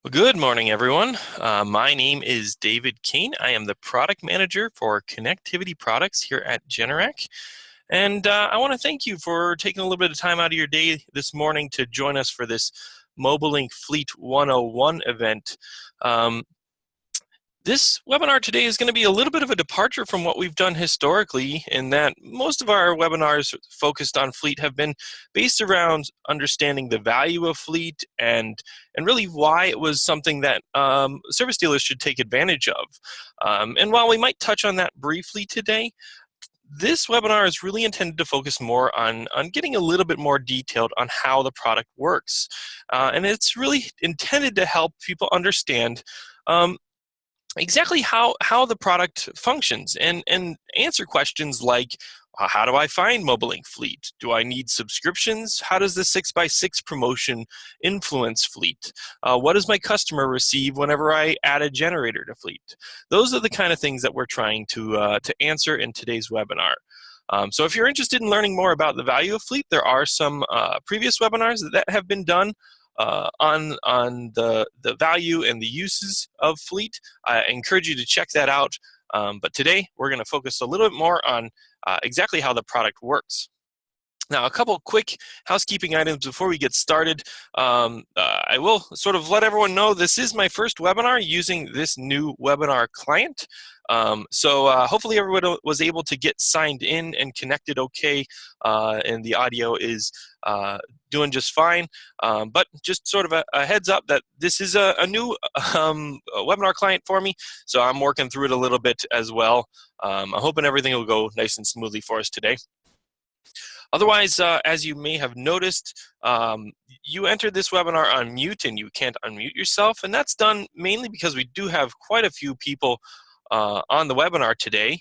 Well, good morning, everyone. My name is David Kane. I am the product manager for connectivity products here at Generac. And I want to thank you for taking a little bit of time out of your day this morning to join us for this MobileLink Fleet 101 event. This webinar today is going to be a little bit of a departure from what we've done historically, in that most of our webinars focused on fleet have been based around understanding the value of fleet and really why it was something that service dealers should take advantage of. And while we might touch on that briefly today, this webinar is really intended to focus more on getting a little bit more detailed on how the product works. And it's really intended to help people understand exactly how the product functions and answer questions like, how do I find MobileLink Fleet? Do I need subscriptions? How does the 6x6 promotion influence fleet? What does my customer receive whenever I add a generator to fleet? Those are the kind of things that we're trying to answer in today's webinar. So if you're interested in learning more about the value of fleet, there are some previous webinars that have been done on the value and the uses of fleet. I encourage you to check that out. But today we're going to focus a little bit more on exactly how the product works. Now, a couple quick housekeeping items before we get started. I will sort of let everyone know this is my first webinar using this new webinar client. So hopefully everyone was able to get signed in and connected okay, and the audio is doing just fine. But just sort of a heads up that this is a new webinar client for me, so I'm working through it a little bit as well. I'm hoping everything will go nice and smoothly for us today. Otherwise, as you may have noticed, you entered this webinar on mute and you can't unmute yourself, and that's done mainly because we do have quite a few people on the webinar today.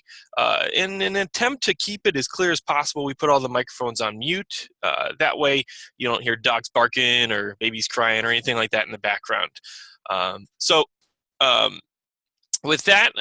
In an attempt to keep it as clear as possible, we put all the microphones on mute. That way you don't hear dogs barking or babies crying or anything like that in the background. With that,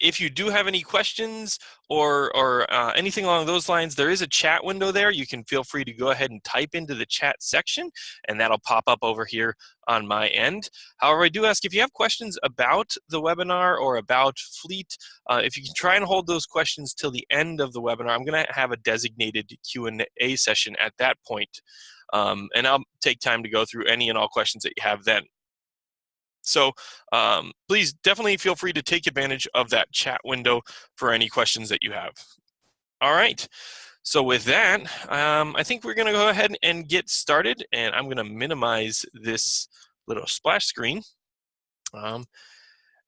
if you do have any questions or anything along those lines, there is a chat window there. You can feel free to go ahead and type into the chat section, and that'll pop up over here on my end. However, I do ask if you have questions about the webinar or about fleet, if you can try and hold those questions till the end of the webinar. I'm going to have a designated Q&A session at that point, and I'll take time to go through any and all questions that you have then. So please definitely feel free to take advantage of that chat window for any questions that you have. All right, so with that, I think we're going to go ahead and get started, and I'm going to minimize this little splash screen.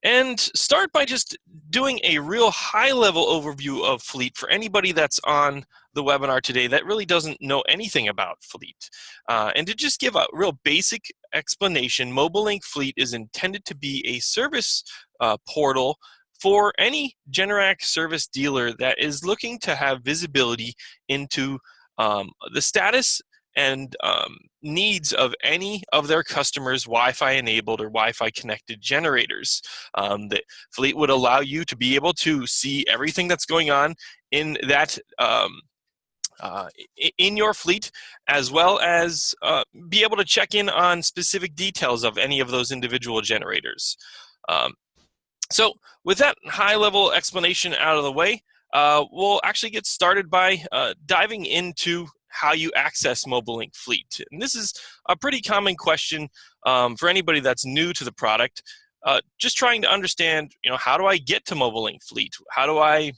And start by just doing a real high-level overview of fleet for anybody that's on the webinar today that really doesn't know anything about fleet. And to just give a real basic explanation, MobileLink Fleet is intended to be a service portal for any Generac Service dealer that is looking to have visibility into the status and needs of any of their customers' Wi-Fi enabled or Wi-Fi connected generators. The Fleet would allow you to be able to see everything that's going on in that in your fleet, as well as be able to check in on specific details of any of those individual generators. So with that high-level explanation out of the way, we'll actually get started by diving into how you access MobileLink Fleet. And this is a pretty common question for anybody that's new to the product. Just trying to understand, how do I get to MobileLink Fleet? How do I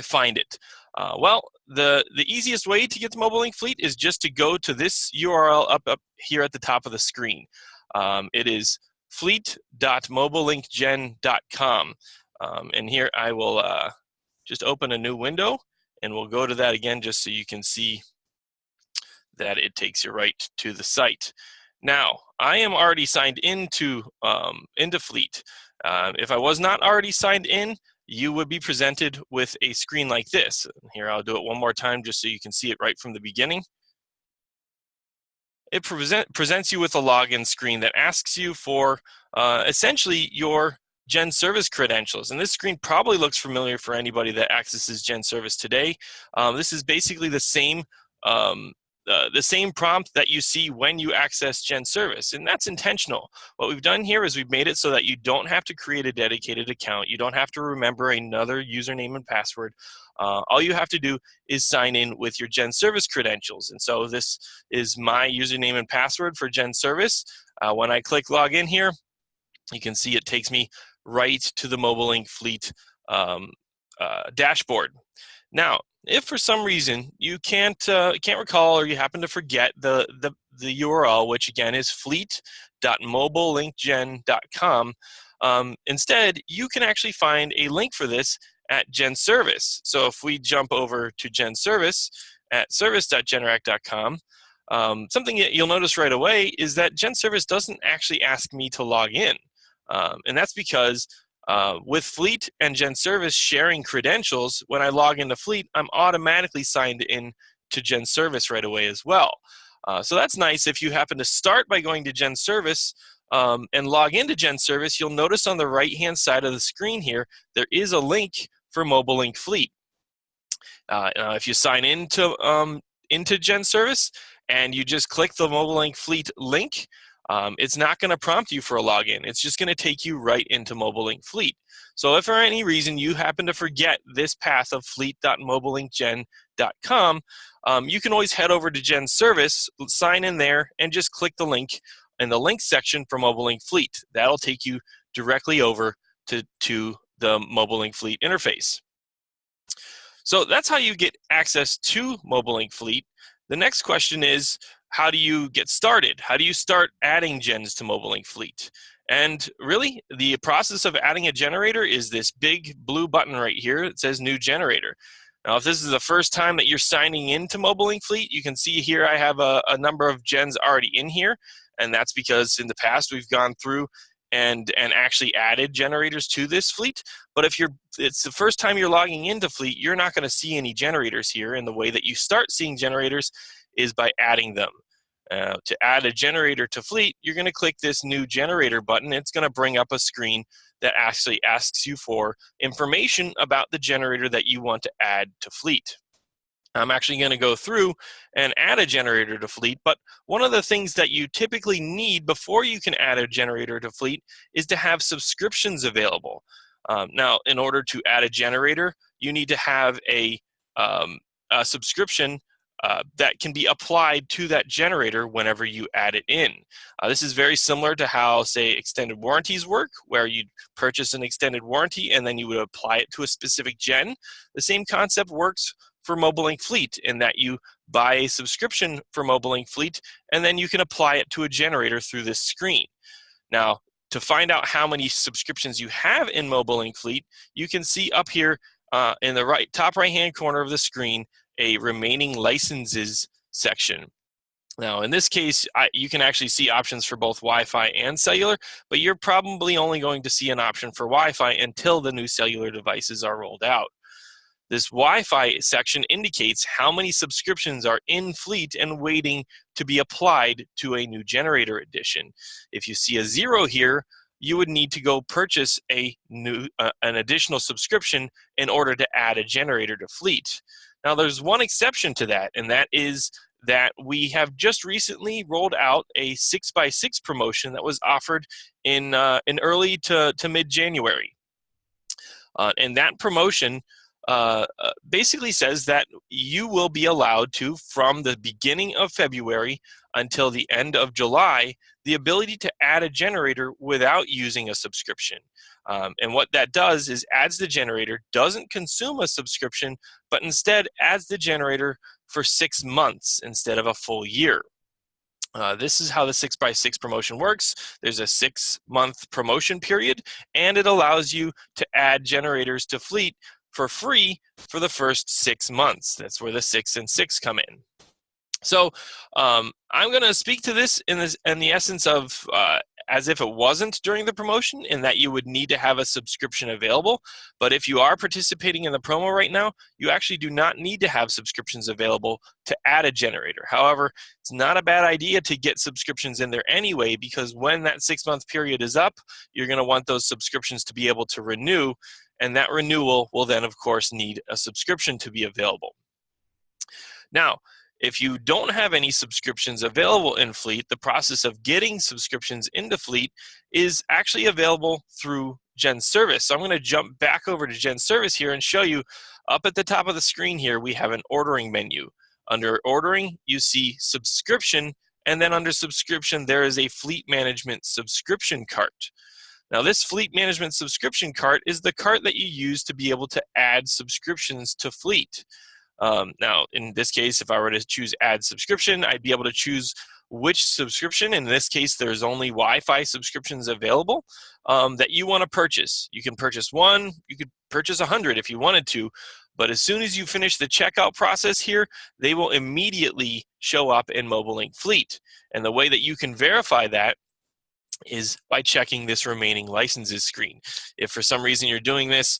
find it? Well, the easiest way to get to MobileLink Fleet is just to go to this URL up here at the top of the screen. It is fleet.mobilelinkgen.com. And here I will just open a new window, and we'll go to that again just so you can see that it takes you right to the site. Now, I am already signed into Fleet. If I was not already signed in, you would be presented with a screen like this. Here, I'll do it one more time just so you can see it right from the beginning. It presents you with a login screen that asks you for essentially your GenService credentials. And this screen probably looks familiar for anybody that accesses GenService today. This is basically the same the same prompt that you see when you access GenService, and that's intentional. What we've done here is we've made it so that you don't have to create a dedicated account. You don't have to remember another username and password. All you have to do is sign in with your GenService credentials. And so this is my username and password for GenService. When I click login here, you can see it takes me right to the Mobile Link Fleet dashboard. Now, if for some reason you can't recall, or you happen to forget the URL, which again is fleet.mobilelinkgen.com, instead you can actually find a link for this at GenService. So if we jump over to GenService at service.generac.com, something that you'll notice right away is that GenService doesn't actually ask me to log in, and that's because with Fleet and GenService sharing credentials, when I log into Fleet, I'm automatically signed in to GenService right away as well. So that's nice. If you happen to start by going to GenService and log into GenService, you'll notice on the right-hand side of the screen here, there is a link for Mobile Link Fleet. If you sign into GenService and you just click the Mobile Link Fleet link, it's not going to prompt you for a login. It's just going to take you right into Mobile Link Fleet. So if for any reason you happen to forget this path of fleet.mobilelinkgen.com, you can always head over to GenService, sign in there, and just click the link in the link section for Mobile Link Fleet. That'll take you directly over to the Mobile Link Fleet interface. So that's how you get access to Mobile Link Fleet. The next question is, how do you get started? How do you start adding gens to Mobile Link Fleet? And really, the process of adding a generator is this big blue button right here that says New Generator. Now, if this is the first time that you're signing into Mobile Link Fleet, you can see here I have a number of gens already in here, and that's because in the past we've gone through and actually added generators to this fleet. But if it's the first time you're logging into Fleet, you're not going to see any generators here, and the way that you start seeing generators is by adding them. To add a generator to Fleet, you're going to click this New Generator button. It's going to bring up a screen that actually asks you for information about the generator that you want to add to Fleet. I'm actually going to go through and add a generator to Fleet, but one of the things that you typically need before you can add a generator to Fleet is to have subscriptions available. Now, in order to add a generator, you need to have a subscription that can be applied to that generator whenever you add it in. This is very similar to how, say, extended warranties work, where you'd purchase an extended warranty and then you would apply it to a specific gen. The same concept works for Mobile Link Fleet in that you buy a subscription for Mobile Link Fleet and then you can apply it to a generator through this screen. Now, to find out how many subscriptions you have in Mobile Link Fleet, you can see up here in the top right-hand corner of the screen a remaining licenses section. Now, in this case, you can actually see options for both Wi-Fi and cellular, but you're probably only going to see an option for Wi-Fi until the new cellular devices are rolled out. This Wi-Fi section indicates how many subscriptions are in Fleet and waiting to be applied to a new generator addition. If you see a 0 here, you would need to go purchase an additional subscription in order to add a generator to Fleet. Now, there's one exception to that, and that is that we have just recently rolled out a 6x6 promotion that was offered in early to mid-January. And that promotion basically says that you will be allowed to, from the beginning of February until the end of July, the ability to add a generator without using a subscription. And what that does is adds the generator, doesn't consume a subscription, but instead adds the generator for 6 months instead of a full year. This is how the 6x6 promotion works. There's a 6-month promotion period, and it allows you to add generators to Fleet for free for the first 6 months. That's where the 6 and 6 come in. So I'm going to speak to this in the essence of as if it wasn't during the promotion, in that you would need to have a subscription available. But if you are participating in the promo right now, you actually do not need to have subscriptions available to add a generator. However, it's not a bad idea to get subscriptions in there anyway, because when that 6-month period is up, you're going to want those subscriptions to be able to renew, and that renewal will then, of course, need a subscription to be available. Now, If you don't have any subscriptions available in Fleet, the process of getting subscriptions into Fleet is actually available through GenService. So I'm going to jump back over to GenService here and show you up at the top of the screen here, we have an ordering menu. Under ordering, you see subscription, and then under subscription, there is a Fleet Management subscription cart. Now, this Fleet Management subscription cart is the cart that you use to be able to add subscriptions to Fleet. Now, in this case, if I were to choose add subscription, I'd be able to choose which subscription. In this case, there's only Wi-Fi subscriptions available that you want to purchase. You can purchase one, you could purchase 100 if you wanted to, but as soon as you finish the checkout process here, they will immediately show up in MobileLink Fleet. And the way that you can verify that is by checking this remaining licenses screen. If for some reason you're doing this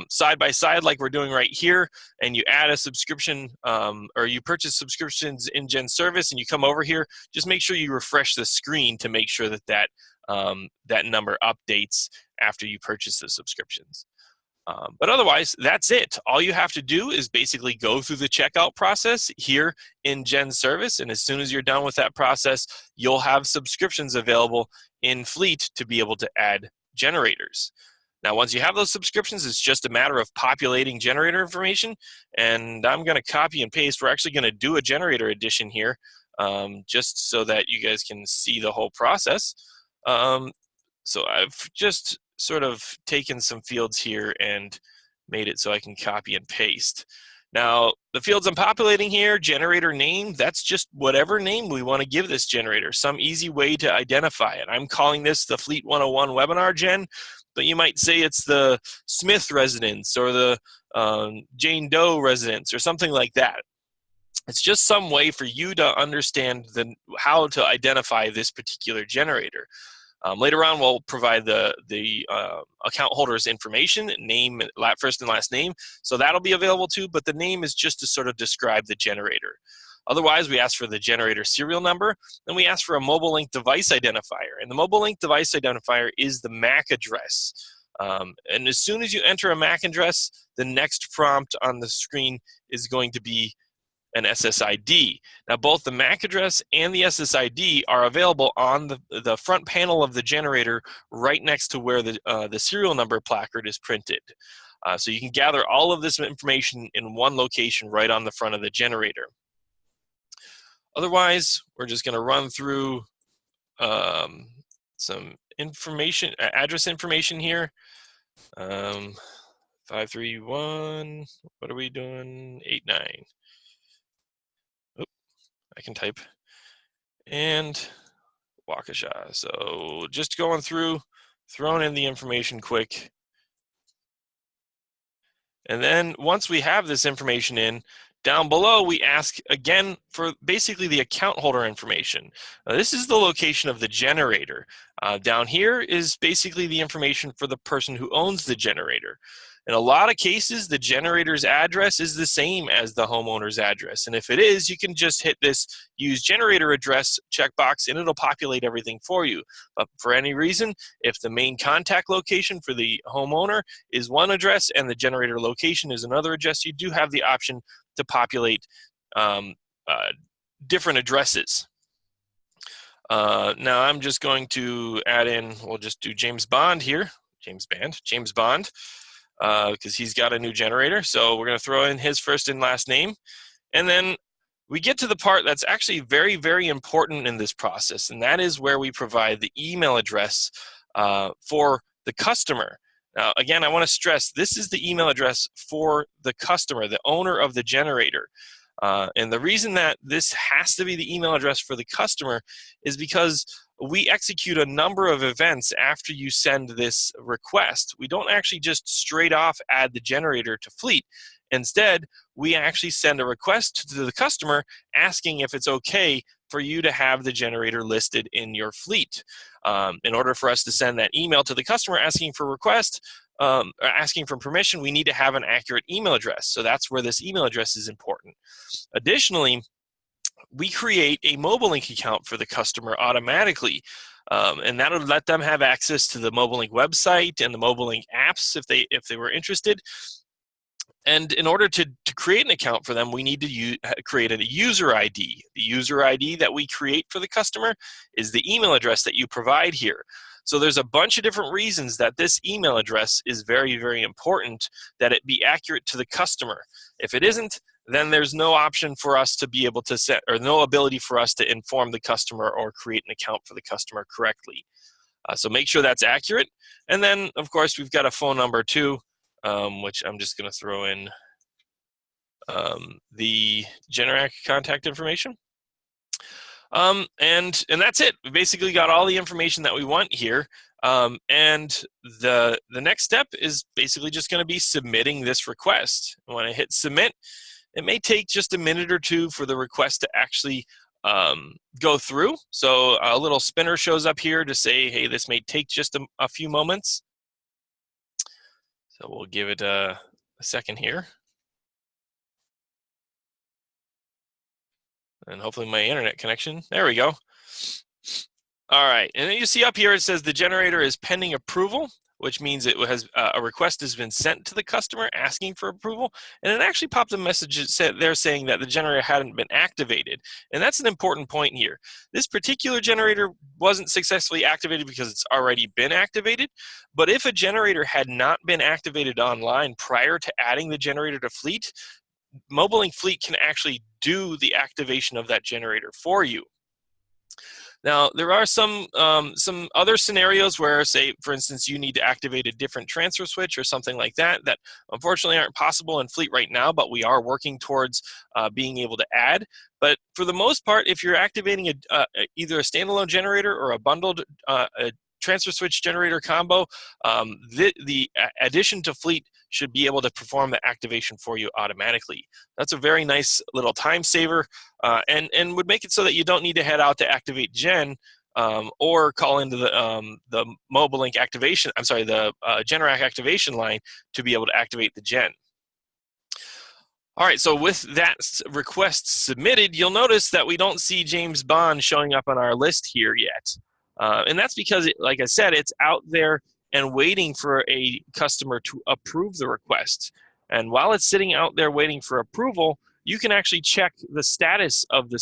side by side like we're doing right here, and you add a subscription or you purchase subscriptions in GenService and you come over here, just make sure you refresh the screen to make sure that that number updates after you purchase the subscriptions. But otherwise, that's it. All you have to do is basically go through the checkout process here in GenService, and as soon as you're done with that process, you'll have subscriptions available in Fleet to be able to add generators. Now, once you have those subscriptions, it's just a matter of populating generator information, and I'm going to copy and paste. We're actually going to do a generator edition here just so that you guys can see the whole process. So I've just sort of taken some fields here and made it so I can copy and paste. Now, the fields I'm populating here, generator name, that's just whatever name we want to give this generator, some easy way to identify it. I'm calling this the Fleet 101 Webinar Gen, but you might say it's the Smith residence or the Jane Doe residence or something like that. It's just some way for you to understand how to identify this particular generator. Later on, we'll provide the account holder's information, name, first and last name, so that'll be available too, but the name is just to sort of describe the generator. Otherwise, we ask for the generator serial number, and we ask for a MobileLink device identifier, and the MobileLink device identifier is the MAC address. And as soon as you enter a MAC address, the next prompt on the screen is going to be an SSID. Now, both the MAC address and the SSID are available on the front panel of the generator right next to where the serial number placard is printed. So you can gather all of this information in one location right on the front of the generator. Otherwise, we're just going to run through some information, address information here. 531, what are we doing? 89. I can type, and Waukesha. So just going through, throwing in the information quick. And then once we have this information in, down below we ask again for basically the account holder information. Now, this is the location of the generator. Down here is basically the information for the person who owns the generator. In a lot of cases, the generator's address is the same as the homeowner's address. And if it is, you can just hit this Use Generator Address checkbox and it'll populate everything for you. But for any reason, if the main contact location for the homeowner is one address and the generator location is another address, you do have the option to populate different addresses. Now I'm just going to add in, we'll just do James Bond here, James Bond. Because he's got a new generator. So we're going to throw in his first and last name. And then we get to the part that's actually very, very important in this process, and that is where we provide the email address for the customer. Now, again, I want to stress this is the email address for the customer, the owner of the generator. And the reason that this has to be the email address for the customer is because we execute a number of events after you send this request. We don't actually just straight off add the generator to Fleet. Instead, we actually send a request to the customer asking if it's okay for you to have the generator listed in your Fleet. In order for us to send that email to the customer asking for request, asking for permission, we need to have an accurate email address. So that's where this email address is important. Additionally, we create a MobileLink account for the customer automatically, and that'll let them have access to the MobileLink website and the MobileLink apps if they were interested. And in order to create an account for them, we need to create a user ID. The user ID that we create for the customer is the email address that you provide here. So there's a bunch of different reasons that this email address is very, very important, that it be accurate to the customer. If it isn't, then there's no option for us to be able to set, or no ability for us to inform the customer or create an account for the customer correctly. So make sure that's accurate. And then, of course, we've got a phone number too, which I'm just going to throw in the Generac contact information. And that's it. We basically got all the information that we want here. And the next step is basically just going to be submitting this request. When I hit submit, it may take just a minute or two for the request to actually go through. So a little spinner shows up here to say, hey, this may take just a few moments. So we'll give it a second here. And hopefully my internet connection, there we go. All right, and then you see up here it says the generator is pending approval, which means it has a request has been sent to the customer asking for approval, and it actually popped a message that said they're saying that the generator hadn't been activated, and that's an important point here. This particular generator wasn't successfully activated because it's already been activated, but if a generator had not been activated online prior to adding the generator to Fleet, MobileLink Fleet can actually do the activation of that generator for you. Now, there are some other scenarios where, say, for instance, you need to activate a different transfer switch or something like that, that unfortunately aren't possible in Fleet right now, but we are working towards being able to add. But for the most part, if you're activating either a standalone generator or a bundled transfer switch generator combo, the addition to Fleet should be able to perform the activation for you automatically. That's a very nice little time saver, and would make it so that you don't need to head out to activate Gen or call into the MobileLink activation. I'm sorry, the Generac activation line to be able to activate the Gen. All right, so with that request submitted, you'll notice that we don't see James Bond showing up on our list here yet. And that's because, like I said, it's out there and waiting for a customer to approve the request. And while it's sitting out there waiting for approval, you can actually check the status of the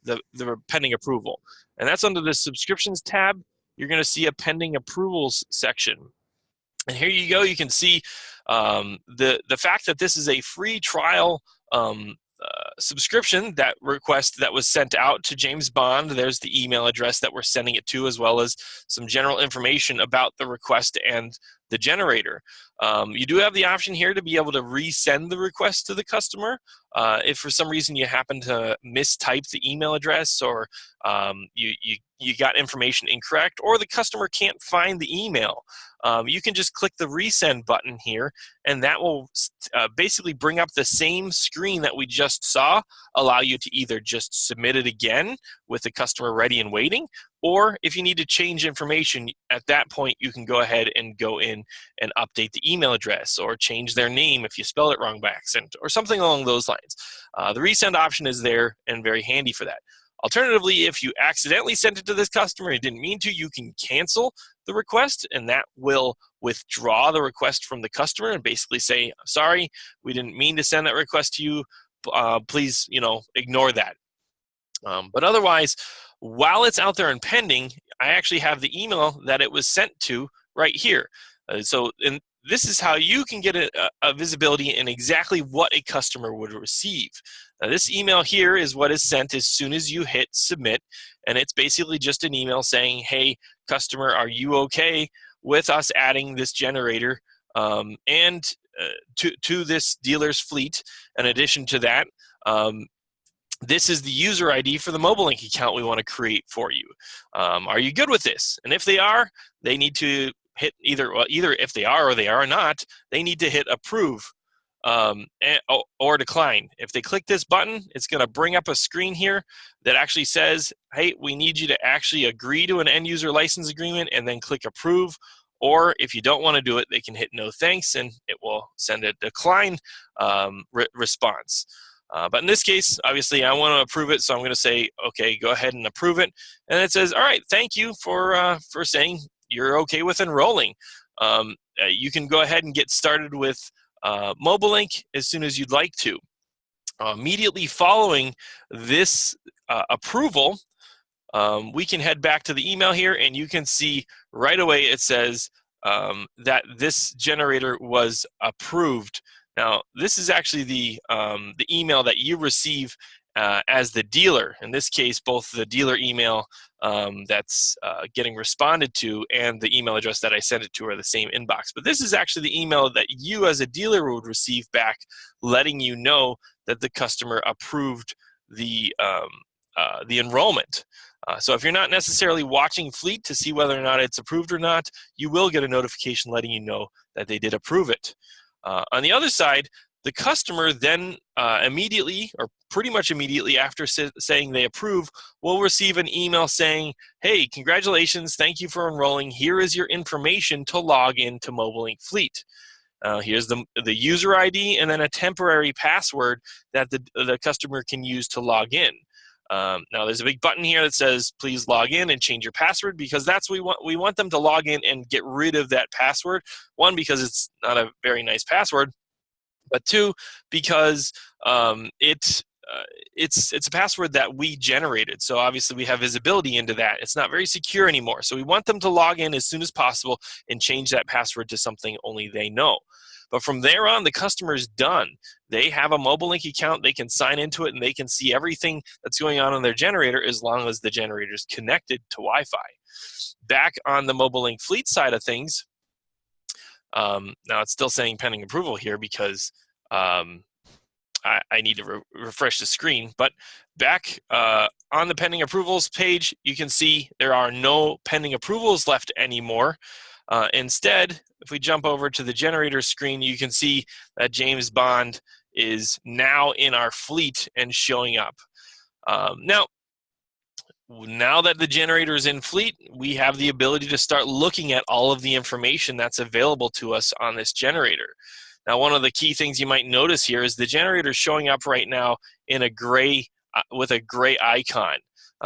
the pending approval. And that's under the subscriptions tab. You're going to see a pending approvals section. And here you go. You can see the fact that this is a free trial subscription, that request that was sent out to James Bond. There's the email address that we're sending it to, as well as some general information about the request and the generator. You do have the option here to be able to resend the request to the customer. If for some reason you happen to mistype the email address, or you got information incorrect, or the customer can't find the email, you can just click the resend button here, and that will basically bring up the same screen that we just saw, allow you to either just submit it again with the customer ready and waiting, or if you need to change information at that point, you can go ahead and go in and update the email address, or change their name if you spelled it wrong by accident, or something along those lines. The resend option is there and very handy for that. Alternatively, if you accidentally sent it to this customer and didn't mean to, you can cancel the request, and that will withdraw the request from the customer and basically say, sorry, we didn't mean to send that request to you. Please, ignore that. But otherwise, while it's out there and pending, I actually have the email that it was sent to right here. And this is how you can get a visibility in exactly what a customer would receive. Now, this email here is what is sent as soon as you hit submit, and it's basically just an email saying, hey, customer, are you okay with us adding this generator and to this dealer's fleet? In addition to that, this is the user ID for the MobileLink account we want to create for you. Are you good with this? And if they are, they need to hit either if they are or they are not, they need to hit approve or decline. If they click this button, it's going to bring up a screen here that actually says, hey, we need you to actually agree to an end user license agreement, and then click approve. Or if you don't want to do it, they can hit no thanks, and it will send a decline response. But in this case, obviously, I want to approve it, so I'm going to say, okay, go ahead and approve it. And it says, all right, thank you for saying you're okay with enrolling. You can go ahead and get started with Mobile Link as soon as you'd like to. Immediately following this approval, we can head back to the email here, and you can see right away it says that this generator was approved. Now, this is actually the email that you receive as the dealer. In this case, both the dealer email that's getting responded to and the email address that I sent it to are the same inbox. But this is actually the email that you as a dealer would receive back, letting you know that the customer approved the enrollment. So if you're not necessarily watching Fleet to see whether or not it's approved or not, you will get a notification letting you know that they did approve it. On the other side, the customer then immediately, or pretty much immediately after saying they approve, will receive an email saying, hey, congratulations, thank you for enrolling. Here is your information to log into Mobile Link Fleet. Here's the user ID and then a temporary password that the customer can use to log in. Now there's a big button here that says please log in and change your password, because that's we want them to log in and get rid of that password. One, because it's not a very nice password, but two, because it's a password that we generated. So obviously we have visibility into that. It's not very secure anymore. So we want them to log in as soon as possible and change that password to something only they know. But from there on, the customer's done. They have a Mobile Link account. They can sign into it, and they can see everything that's going on their generator as long as the generator is connected to Wi-Fi. Back on the Mobile Link Fleet side of things, now it's still saying pending approval here because I need to refresh the screen. But back on the pending approvals page, you can see there are no pending approvals left anymore. Instead, if we jump over to the generator screen, you can see that James Bond is now in our fleet and showing up. Now that the generator is in fleet, we have the ability to start looking at all of the information that's available to us on this generator. Now, one of the key things you might notice here is the generator showing up right now in a gray with a gray icon.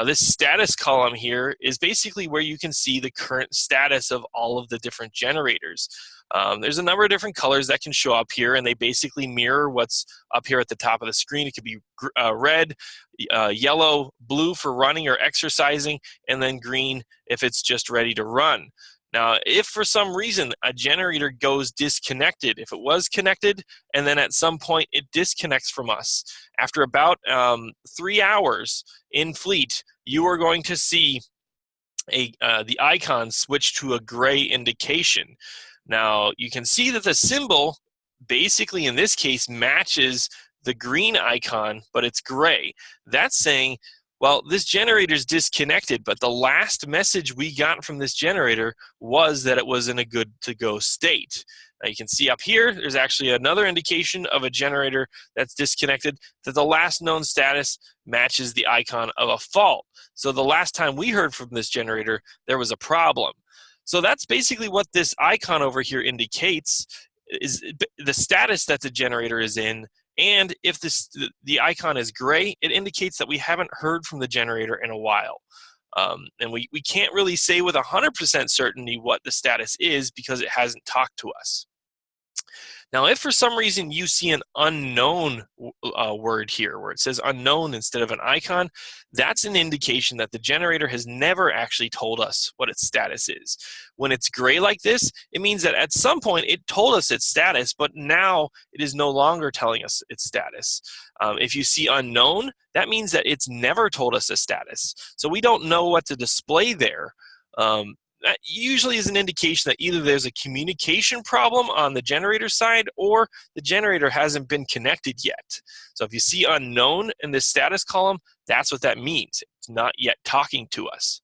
This status column here is basically where you can see the current status of all of the different generators. There's a number of different colors that can show up here, and they basically mirror what's up here at the top of the screen. It could be red, yellow, blue for running or exercising, and then green if it's just ready to run. Now, if for some reason a generator goes disconnected, if it was connected and then at some point it disconnects from us, after about 3 hours in fleet, you are going to see the icon switch to a gray indication. Now, you can see that the symbol basically in this case matches the green icon, but it's gray. That's saying, well, this generator is disconnected, but the last message we got from this generator was that it was in a good to go state. Now you can see up here, there's actually another indication of a generator that's disconnected, that the last known status matches the icon of a fault. So the last time we heard from this generator, there was a problem. So that's basically what this icon over here indicates, is the status that the generator is in. And if the icon is gray, it indicates that we haven't heard from the generator in a while. And we can't really say with 100% certainty what the status is because it hasn't talked to us. Now, if for some reason you see an unknown word here, where it says unknown instead of an icon, that's an indication that the generator has never actually told us what its status is. When it's gray like this, it means that at some point it told us its status, but now it is no longer telling us its status. If you see unknown, that means that it's never told us a status. So we don't know what to display there. That usually is an indication that either there's a communication problem on the generator side or the generator hasn't been connected yet. So if you see unknown in this status column, that's what that means. It's not yet talking to us.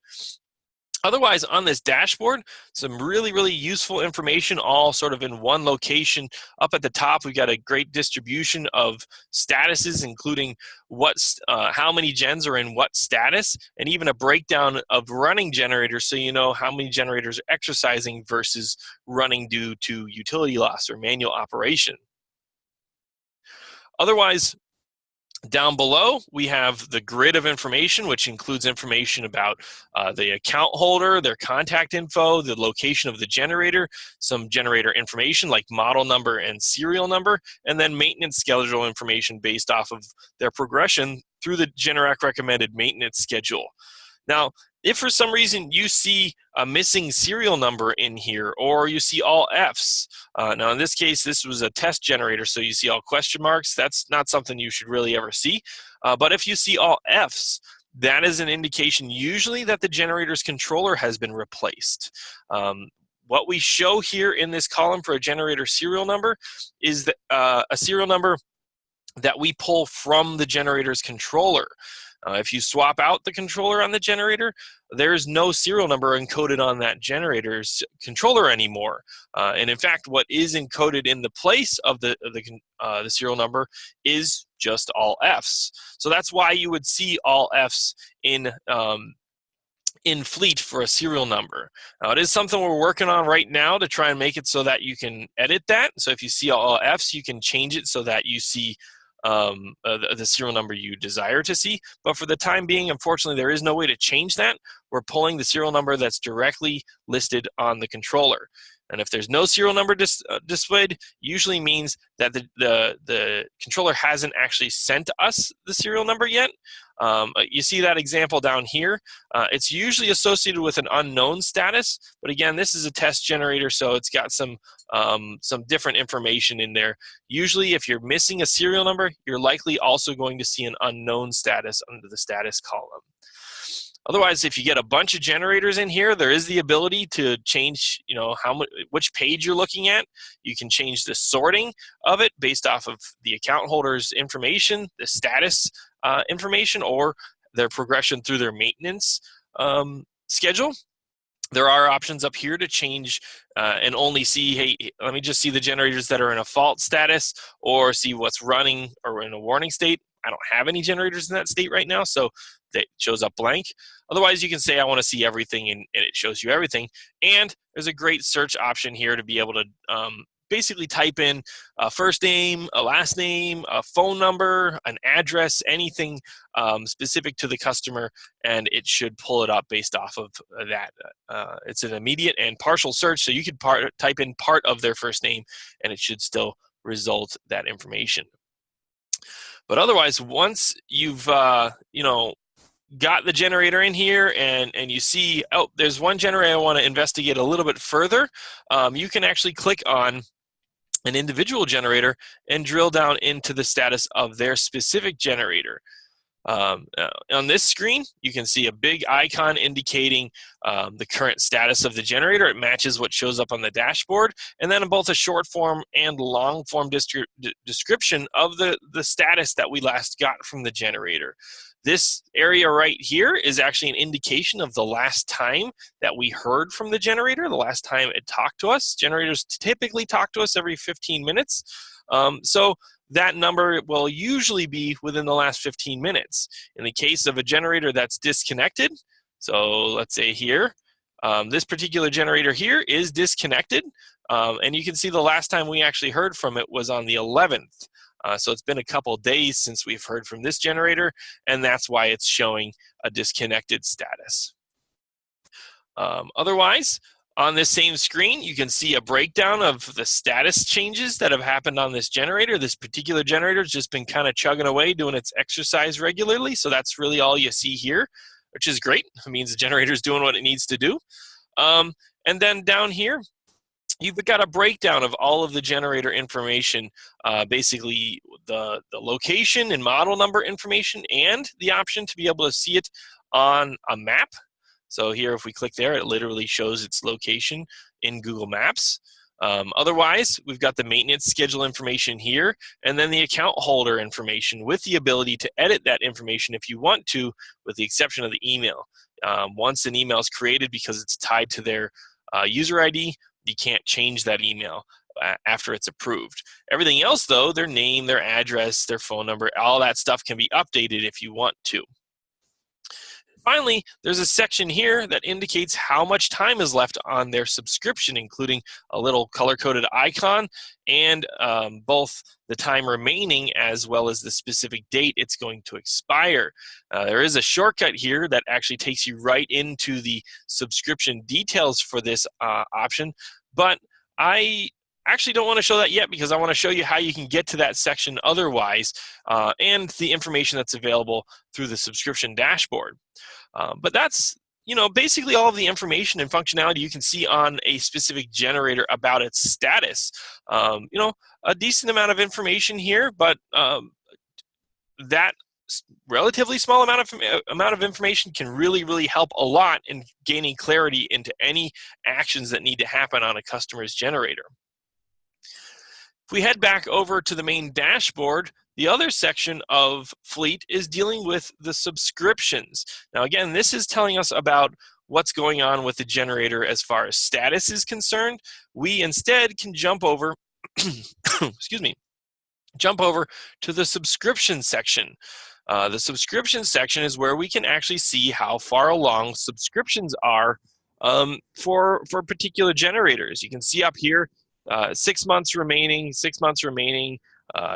Otherwise, on this dashboard, some really, really useful information all sort of in one location. Up at the top, we've got a great distribution of statuses, including how many gens are in what status, and even a breakdown of running generators so you know how many generators are exercising versus running due to utility loss or manual operation. Otherwise, Down below, we have the grid of information, which includes information about the account holder, their contact info, the location of the generator, some generator information like model number and serial number, and then maintenance schedule information based off of their progression through the Generac recommended maintenance schedule. Now, if for some reason you see a missing serial number in here, or you see all Fs, now in this case, this was a test generator, so you see all question marks. That's not something you should really ever see. But if you see all Fs, that is an indication usually that the generator's controller has been replaced. What we show here in this column for a generator serial number is that, a serial number that we pull from the generator's controller. If you swap out the controller on the generator, there's no serial number encoded on that generator's controller anymore. And in fact, what is encoded in the place of the serial number is just all Fs. So that's why you would see all Fs in Fleet for a serial number. Now, it is something we're working on right now to try and make it so that you can edit that. So if you see all Fs, you can change it so that you see the serial number you desire to see. But for the time being, unfortunately, there is no way to change that. We're pulling the serial number that's directly listed on the controller. And if there's no serial number displayed, usually means that the controller hasn't actually sent us the serial number yet. You see that example down here. It's usually associated with an unknown status, but again, this is a test generator, so it's got some different information in there. Usually, if you're missing a serial number, you're likely also going to see an unknown status under the status column. Otherwise, if you get a bunch of generators in here, there is the ability to change, which page you're looking at. You can change the sorting of it based off of the account holder's information, the status information, or their progression through their maintenance schedule. There are options up here to change and only see, hey, let me just see the generators that are in a fault status, or see what's running or in a warning state. I don't have any generators in that state right now, so that shows up blank. Otherwise, you can say I want to see everything, and it shows you everything. And there's a great search option here to be able to basically type in a first name, a last name, a phone number, an address, anything specific to the customer, and it should pull it up based off of that. It's an immediate and partial search, so you could type in part of their first name, and it should still result that information. But otherwise, once you've got the generator in here and you see, oh, there's one generator I want to investigate a little bit further, you can actually click on an individual generator and drill down into the status of their specific generator. On this screen, you can see a big icon indicating the current status of the generator. It matches what shows up on the dashboard, and then both a short form and long form description of the status that we last got from the generator. This area right here is actually an indication of the last time that we heard from the generator, the last time it talked to us. Generators typically talk to us every 15 minutes. So that number will usually be within the last 15 minutes. In the case of a generator that's disconnected, so let's say here, this particular generator here is disconnected, and you can see the last time we actually heard from it was on the 11th. So it's been a couple days since we've heard from this generator, and that's why it's showing a disconnected status. Otherwise, on this same screen, you can see a breakdown of the status changes that have happened on this generator. This particular generator has just been kind of chugging away, doing its exercise regularly, so that's really all you see here, which is great. It means the generator is doing what it needs to do. And then down here, you've got a breakdown of all of the generator information, basically the location and model number information, and the option to be able to see it on a map. So here, if we click there, it literally shows its location in Google Maps. Otherwise, we've got the maintenance schedule information here, and then the account holder information with the ability to edit that information if you want to, with the exception of the email. Once an email is created, because it's tied to their user ID, you can't change that email after it's approved. Everything else, though, their name, their address, their phone number, all that stuff can be updated if you want to. Finally, there's a section here that indicates how much time is left on their subscription, including a little color-coded icon and both the time remaining as well as the specific date it's going to expire. There is a shortcut here that actually takes you right into the subscription details for this option, but I actually don't want to show that yet because I want to show you how you can get to that section otherwise and the information that's available through the subscription dashboard. But that's basically all of the information and functionality you can see on a specific generator about its status. A decent amount of information here, but that relatively small amount of information can really help a lot in gaining clarity into any actions that need to happen on a customer's generator. If we head back over to the main dashboard, the other section of Fleet is dealing with the subscriptions. Now again, this is telling us about what's going on with the generator as far as status is concerned. We instead can jump over, excuse me, jump over to the subscription section. The subscription section is where we can actually see how far along subscriptions are for particular generators. You can see up here 6 months remaining, 6 months remaining,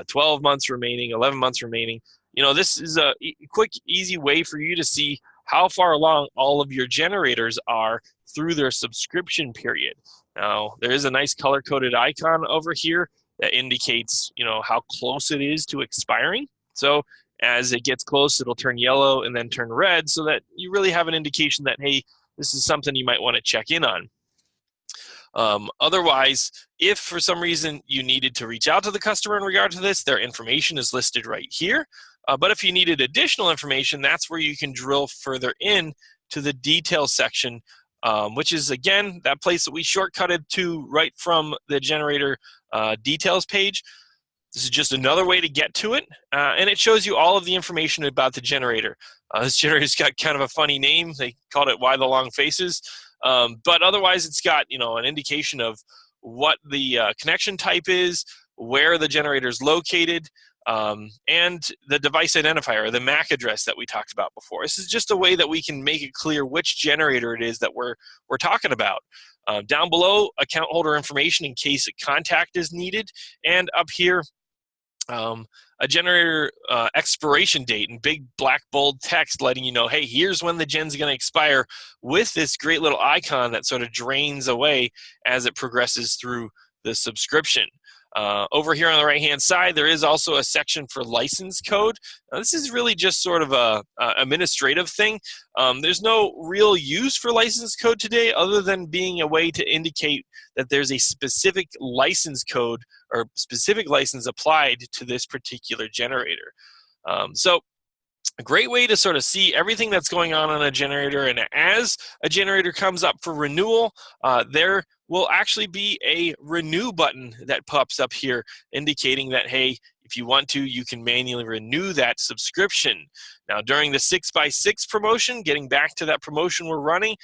12 months remaining, 11 months remaining. This is a quick, easy way for you to see how far along all of your generators are through their subscription period. Now, there is a nice color-coded icon over here that indicates, how close it is to expiring. So as it gets close, it'll turn yellow and then turn red so that you really have an indication that, hey, this is something you might want to check in on. Otherwise, if for some reason you needed to reach out to the customer in regard to this, their information is listed right here. But if you needed additional information, that's where you can drill further in to the details section, which is, again, that place that we shortcutted to right from the generator details page. This is just another way to get to it, and it shows you all of the information about the generator. This generator's got kind of a funny name. They called it Why the Long Faces. But otherwise, it's got an indication of what the connection type is, where the generator is located, and the device identifier, the MAC address that we talked about before. This is just a way that we can make it clear which generator it is that we're talking about. Down below, account holder information in case a contact is needed, and up here, a generator expiration date in big black bold text letting you know, hey, here's when the gen's going to expire, with this great little icon that sort of drains away as it progresses through the subscription. Over here on the right-hand side, there is also a section for license code. Now, this is really just sort of a administrative thing. There's no real use for license code today other than being a way to indicate that there's a specific license code or specific license applied to this particular generator. So a great way to sort of see everything that's going on a generator, and as a generator comes up for renewal, there will actually be a renew button that pops up here indicating that, hey, if you want to, you can manually renew that subscription. Now, during the 6x6 promotion, getting back to that promotion we're running,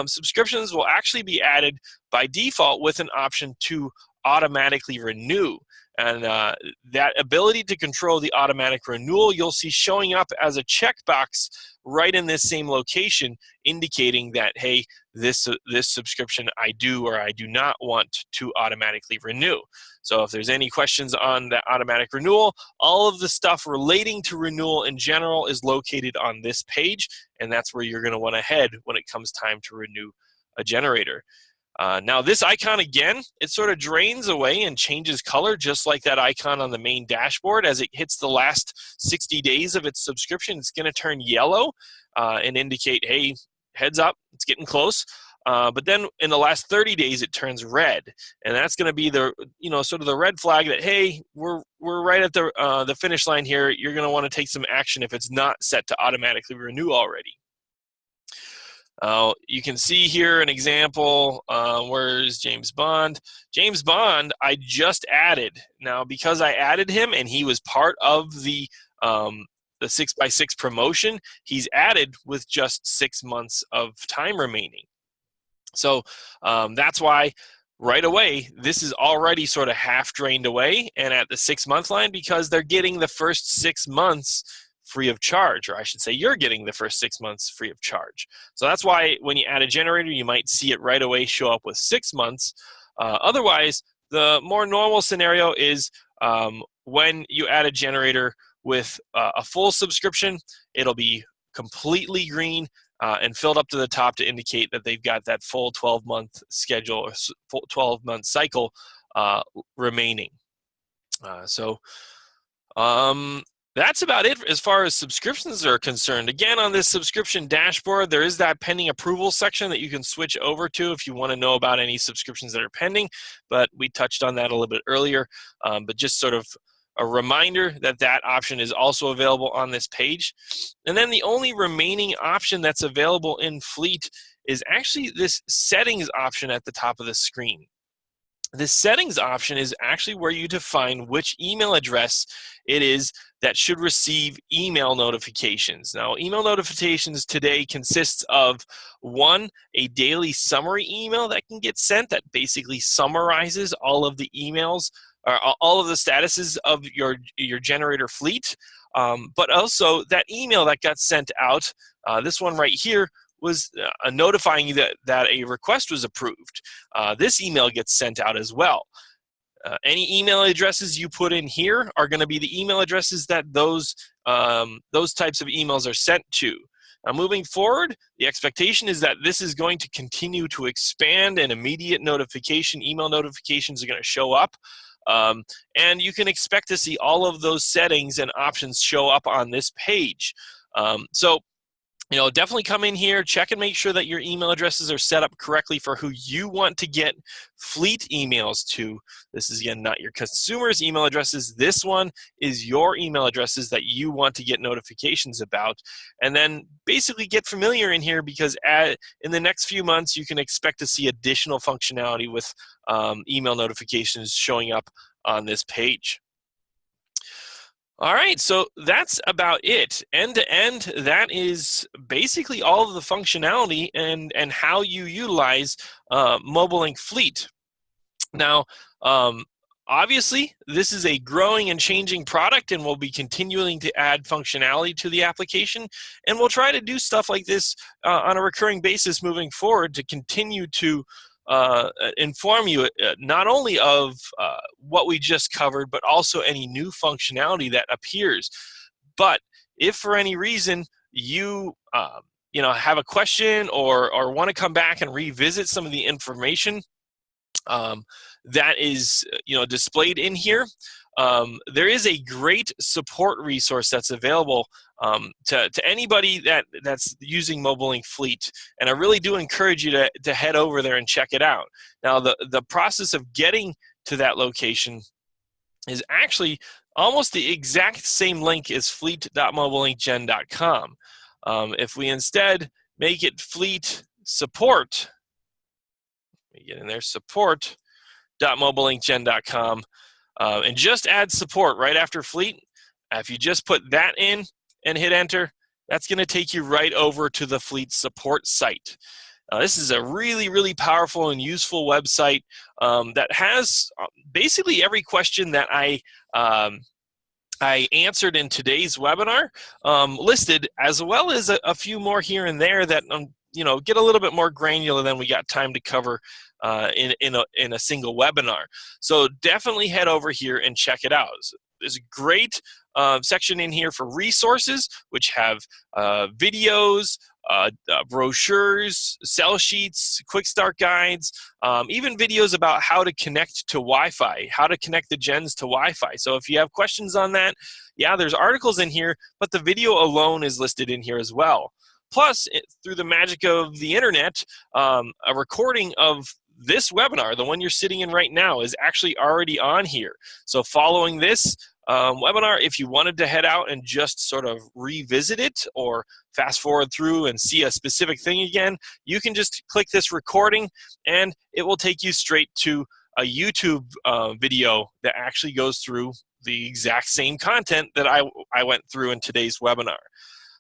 subscriptions will actually be added by default with an option to automatically renew. And that ability to control the automatic renewal, you'll see showing up as a checkbox right in this same location, indicating that, hey, this subscription I do or I do not want to automatically renew. So if there's any questions on that automatic renewal, all of the stuff relating to renewal in general is located on this page, and that's where you're going to want to head when it comes time to renew a generator. Now this icon, again, it sort of drains away and changes color just like that icon on the main dashboard. As it hits the last 60 days of its subscription, it's going to turn yellow and indicate, hey, heads up, it's getting close. But then in the last 30 days, it turns red. And that's going to be the, sort of the red flag that, hey, we're right at the finish line here. You're going to want to take some action if it's not set to automatically renew already. You can see here an example. Where's James Bond? James Bond, I just added. Now, because I added him and he was part of the 6x6 promotion, he's added with just 6 months of time remaining. So that's why right away, this is already sort of half drained away and at the 6 month line because they're getting the first 6 months free of charge, or I should say you're getting the first 6 months free of charge. So that's why when you add a generator, you might see it right away show up with 6 months. Otherwise, the more normal scenario is when you add a generator with a full subscription, it'll be completely green and filled up to the top to indicate that they've got that full 12-month schedule or full 12-month cycle remaining. That's about it as far as subscriptions are concerned. Again, on this subscription dashboard, there is that pending approval section that you can switch over to if you want to know about any subscriptions that are pending, but we touched on that a little bit earlier. But just sort of a reminder that that option is also available on this page. And then the only remaining option that's available in Fleet is actually this settings option at the top of the screen. This settings option is actually where you define which email address it is that should receive email notifications. Now, email notifications today consists of one, a daily summary email that can get sent that basically summarizes all of the emails or all of the statuses of your generator fleet, but also that email that got sent out, this one right here, was notifying you that a request was approved. This email gets sent out as well. Any email addresses you put in here are going to be the email addresses that those types of emails are sent to. Now, moving forward, the expectation is that this is going to continue to expand, and immediate email notifications are going to show up. And you can expect to see all of those settings and options show up on this page. Definitely come in here, check and make sure that your email addresses are set up correctly for who you want to get Fleet emails to. This is, again, not your consumer's email addresses. This one is your email addresses that you want to get notifications about. And then basically get familiar in here, because in the next few months, you can expect to see additional functionality with email notifications showing up on this page. All right, so that's about it. End to end, that is basically all of the functionality and how you utilize MobileLink Fleet. Now, obviously, this is a growing and changing product, and we'll be continuing to add functionality to the application. And we'll try to do stuff like this on a recurring basis moving forward to continue to inform you not only of what we just covered, but also any new functionality that appears. But if for any reason you have a question or want to come back and revisit some of the information that is displayed in here, there is a great support resource that's available to anybody that's using MobileLink Fleet, and I really do encourage you to head over there and check it out. Now, the process of getting to that location is actually almost the exact same link as fleet.mobilelinkgen.com. If we instead make it Fleet support, let me get in there, support.mobilelinkgen.com, and just add support right after Fleet. If you just put that in and hit enter, that's going to take you right over to the Fleet support site. This is a really, really powerful and useful website that has basically every question that I answered in today's webinar listed, as well as a few more here and there that get a little bit more granular than we got time to cover in a single webinar. So definitely head over here and check it out. There's a great section in here for resources, which have videos, brochures, sell sheets, quick start guides, even videos about how to connect to Wi-Fi, how to connect the gens to Wi-Fi. So if you have questions on that, yeah, there's articles in here, but the video alone is listed in here as well. Plus, through the magic of the internet, a recording of this webinar, the one you're sitting in right now, is actually already on here. So following this webinar, if you wanted to head out and just sort of revisit it or fast forward through and see a specific thing again, you can just click this recording and it will take you straight to a YouTube video that actually goes through the exact same content that I went through in today's webinar.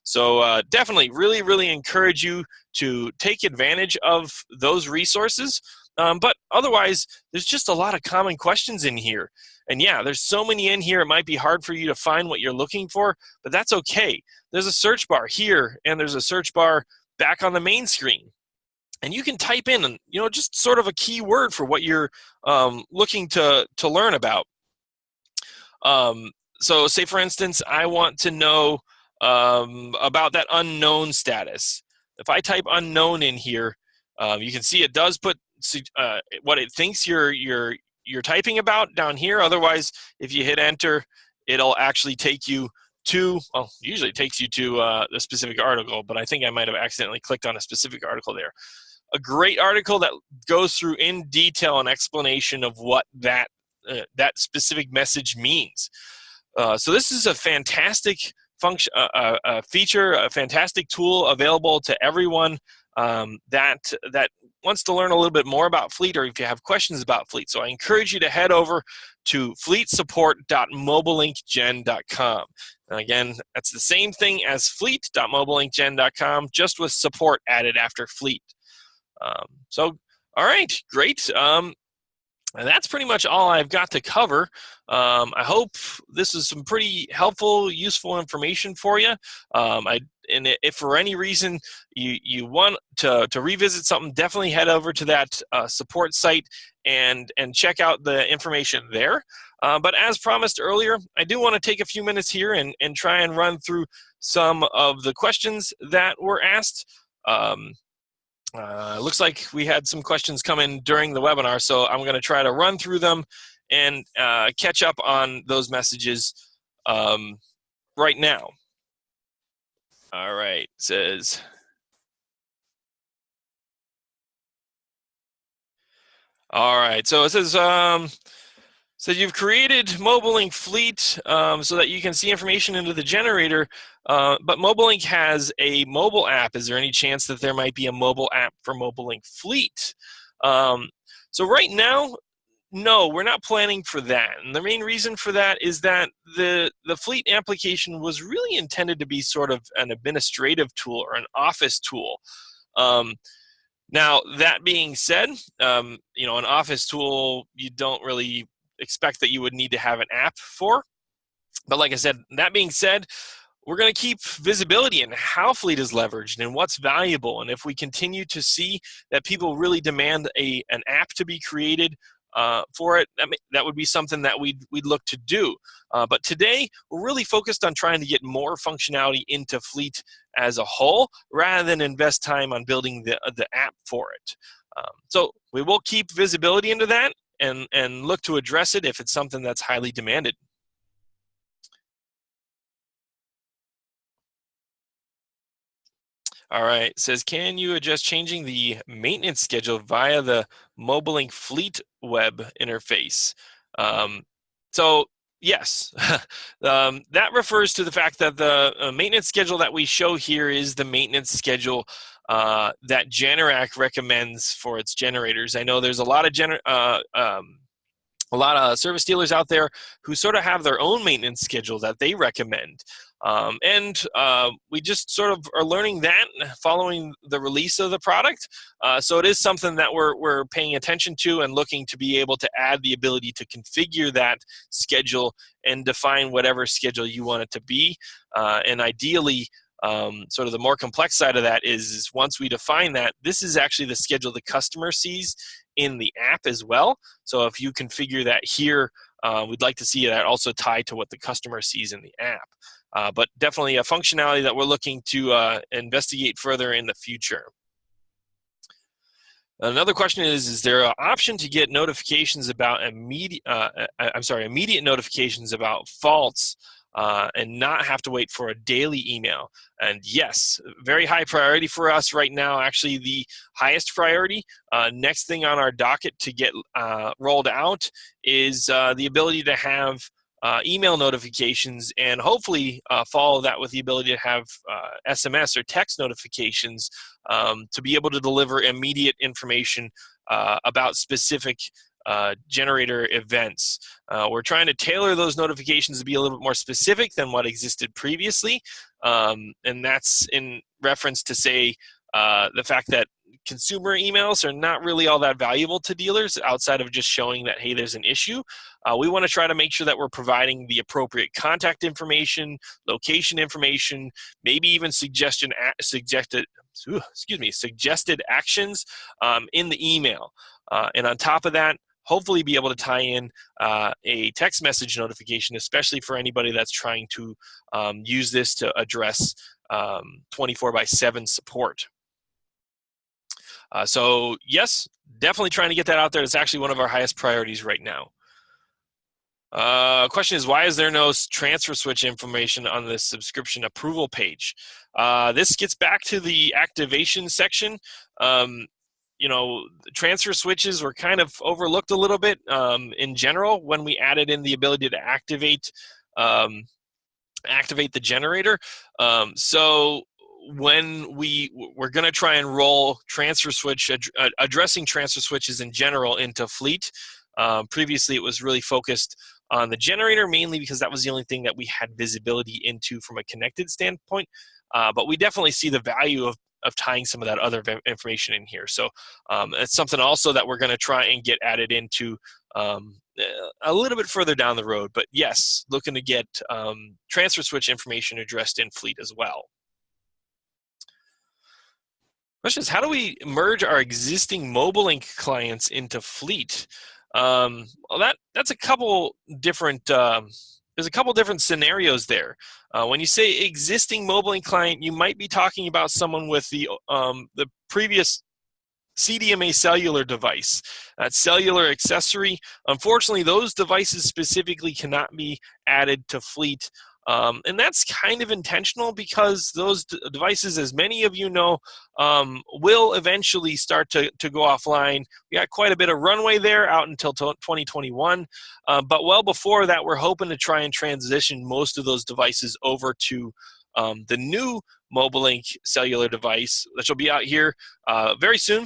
So definitely really, really encourage you to take advantage of those resources. But otherwise, there's just a lot of common questions in here. And yeah, there's so many in here, it might be hard for you to find what you're looking for, but that's okay. There's a search bar here, and there's a search bar back on the main screen. And you can type in, just sort of a keyword for what you're looking to learn about. So say, for instance, I want to know about that unknown status. If I type unknown in here, you can see it does put what it thinks you're typing about down here. Otherwise, if you hit enter, it'll actually take you to, well, usually it takes you to the specific article, but I think I might have accidentally clicked on a specific article there. A great article that goes through in detail an explanation of what that specific message means. So this is a fantastic function, feature, a fantastic tool available to everyone that wants to learn a little bit more about Fleet, or if you have questions about Fleet. So I encourage you to head over to fleetsupport.mobilelinkgen.com. And again, that's the same thing as fleet.mobilelinkgen.com, just with support added after Fleet. So, all right, great. And that's pretty much all I've got to cover. I hope this is some pretty helpful, useful information for you. And if for any reason you want to revisit something, definitely head over to that support site and check out the information there. But as promised earlier, I do want to take a few minutes here and try and run through some of the questions that were asked. Looks like we had some questions come in during the webinar, so I'm going to try to run through them and catch up on those messages right now. All right, it says, all right, so it says, so you've created MobileLink Fleet so that you can see information into the generator, but MobileLink has a mobile app. Is there any chance that there might be a mobile app for MobileLink Fleet? So right now, no, we're not planning for that. And the main reason for that is that the Fleet application was really intended to be sort of an administrative tool or an office tool. Now, that being said, an office tool, you don't really expect that you would need to have an app for. But like I said, that being said, we're going to keep visibility in how Fleet is leveraged and what's valuable. And if we continue to see that people really demand an app to be created for it, that would be something that we'd look to do. But today, we're really focused on trying to get more functionality into Fleet as a whole, rather than invest time on building the app for it. So we will keep visibility into that and look to address it if it's something that's highly demanded. All right, it says, can you adjust changing the maintenance schedule via the MobileLink Fleet web interface? So yes, that refers to the fact that the maintenance schedule that we show here is the maintenance schedule that Generac recommends for its generators. I know there's a lot of service dealers out there who sort of have their own maintenance schedule that they recommend. We just sort of are learning that following the release of the product. So it is something that we're paying attention to and looking to be able to add the ability to configure that schedule and define whatever schedule you want it to be. And ideally, sort of the more complex side of that is once we define that, this is actually the schedule the customer sees in the app as well. So if you configure that here, we'd like to see that also tied to what the customer sees in the app. But definitely a functionality that we're looking to investigate further in the future. Another question is there an option to get notifications about immediate notifications about faults and not have to wait for a daily email? And yes, very high priority for us right now. Actually, the highest priority. Next thing on our docket to get rolled out is the ability to have email notifications, and hopefully follow that with the ability to have SMS or text notifications to be able to deliver immediate information about specific generator events. We're trying to tailor those notifications to be a little bit more specific than what existed previously, and that's in reference to, say, the fact that consumer emails are not really all that valuable to dealers outside of just showing that, hey, there's an issue. We want to try to make sure that we're providing the appropriate contact information, location information, maybe even suggested actions in the email. And on top of that, hopefully be able to tie in a text message notification, especially for anybody that's trying to use this to address 24/7 support. So yes, definitely trying to get that out there. It's actually one of our highest priorities right now. Question is, why is there no transfer switch information on the subscription approval page? This gets back to the activation section. Transfer switches were kind of overlooked a little bit in general when we added in the ability to activate the generator. So when we're going to try and roll transfer switch, addressing transfer switches in general into fleet. Previously, it was really focused on the generator, mainly because that was the only thing that we had visibility into from a connected standpoint. But we definitely see the value of tying some of that other information in here. So it's something also that we're going to try and get added into a little bit further down the road. But yes, looking to get transfer switch information addressed in fleet as well. Question is, how do we merge our existing MobileLink clients into fleet? Well, that's a couple different. There's a couple different scenarios there. When you say existing MobileLink client, you might be talking about someone with the previous CDMA cellular device, that cellular accessory. Unfortunately, those devices specifically cannot be added to fleet. And that's kind of intentional because those devices, as many of you know, will eventually start to go offline. We got quite a bit of runway there out until 2021. But well before that, we're hoping to try and transition most of those devices over to the new MobileLink cellular device, which will be out here very soon.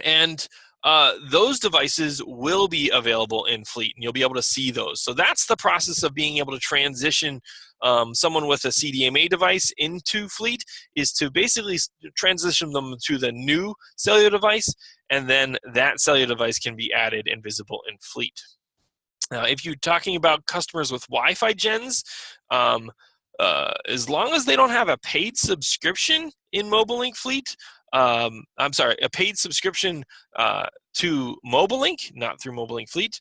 And those devices will be available in fleet, and you'll be able to see those. So that's the process of being able to transition someone with a CDMA device into fleet, is to basically transition them to the new cellular device, and then that cellular device can be added and visible in fleet. Now, if you're talking about customers with Wi-Fi gens, as long as they don't have a paid subscription in MobileLink Fleet, a paid subscription to MobileLink, not through MobileLink Fleet,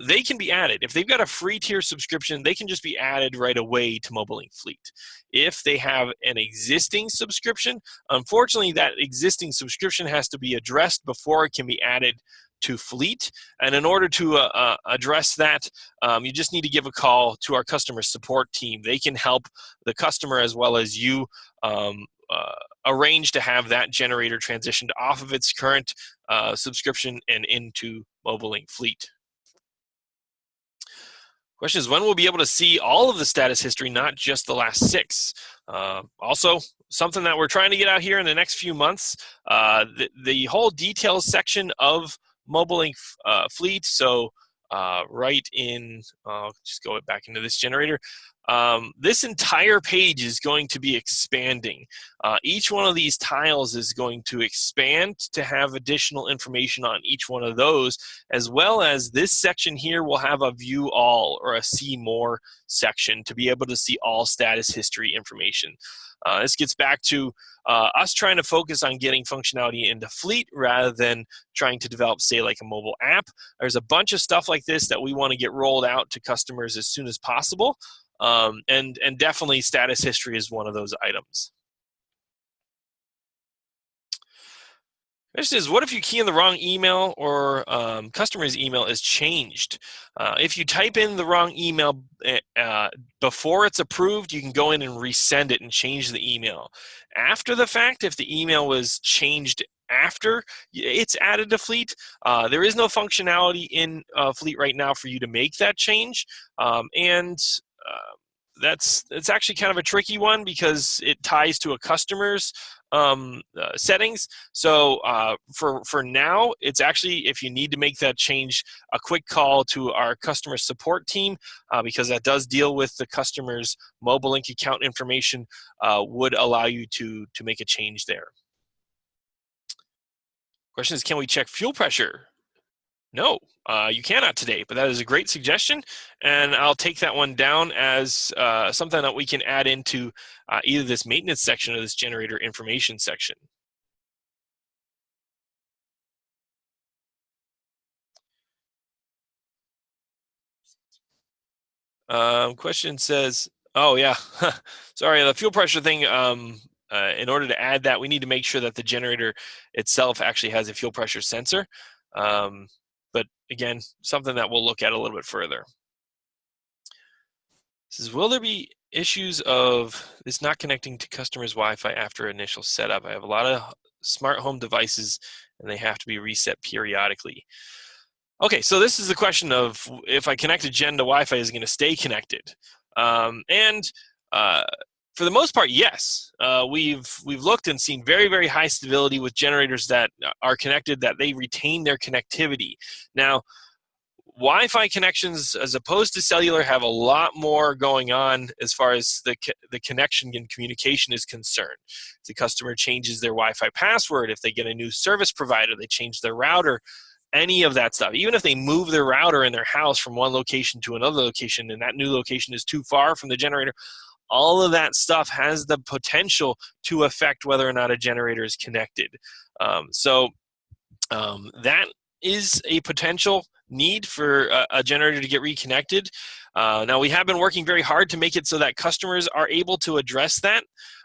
they can be added. If they've got a free tier subscription, they can just be added right away to MobileLink Fleet. If they have an existing subscription, unfortunately, that existing subscription has to be addressed before it can be added to fleet. And in order to address that, you just need to give a call to our customer support team. They can help the customer as well as you arrange to have that generator transitioned off of its current subscription and into MobileLink Fleet. Question is, when we'll be able to see all of the status history, not just the last 6? Also, something that we're trying to get out here in the next few months, the whole details section of MobileLink Fleet. So right in, I'll just go back into this generator. This entire page is going to be expanding. Each one of these tiles is going to expand to have additional information on each one of those, as well as this section here will have a view all or a see more section to be able to see all status history information. This gets back to us trying to focus on getting functionality into fleet rather than trying to develop, say, like a mobile app. There's a bunch of stuff like this that we want to get rolled out to customers as soon as possible. And definitely status history is one of those items. Question is, what if you key in the wrong email or customer's email is changed? If you type in the wrong email before it's approved, you can go in and resend it and change the email. After the fact, if the email was changed after it's added to Fleet, there is no functionality in Fleet right now for you to make that change. It's actually kind of a tricky one because it ties to a customer's settings. So for now, it's actually, if you need to make that change, a quick call to our customer support team because that does deal with the customer's MobileLink account information, would allow you to make a change there. Question is, can we check fuel pressure? No, you cannot today, but that is a great suggestion, and I'll take that one down as something that we can add into either this maintenance section or this generator information section. Question says, oh yeah, sorry, the fuel pressure thing. In order to add that, we need to make sure that the generator itself actually has a fuel pressure sensor. Um, but again, something that we'll look at a little bit further. It says, will there be issues of this not connecting to customers' Wi-Fi after initial setup? I have a lot of smart home devices and they have to be reset periodically. Okay, so this is the question of if I connect a gen to Wi-Fi, is it going to stay connected? And for the most part, yes. We've looked and seen very, very high stability with generators that are connected, that they retain their connectivity. Now, Wi-Fi connections, as opposed to cellular, have a lot more going on as far as the connection and communication is concerned. If the customer changes their Wi-Fi password, if they get a new service provider, they change their router, any of that stuff. Even if they move their router in their house from one location to another location and that new location is too far from the generator, all of that stuff has the potential to affect whether or not a generator is connected. That is a potential need for a generator to get reconnected. Now, we have been working very hard to make it so that customers are able to address that.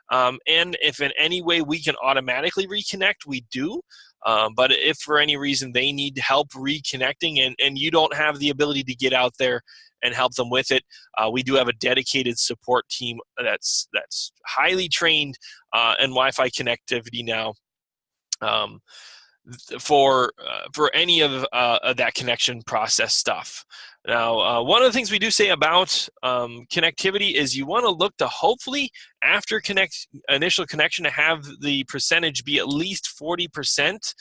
And if in any way we can automatically reconnect, we do. But if for any reason they need help reconnecting and you don't have the ability to get out there and help them with it, we do have a dedicated support team that's highly trained in Wi-Fi connectivity now. For any of that connection process stuff. Now, one of the things we do say about connectivity is you want to look to hopefully after initial connection to have the percentage be at least 40%.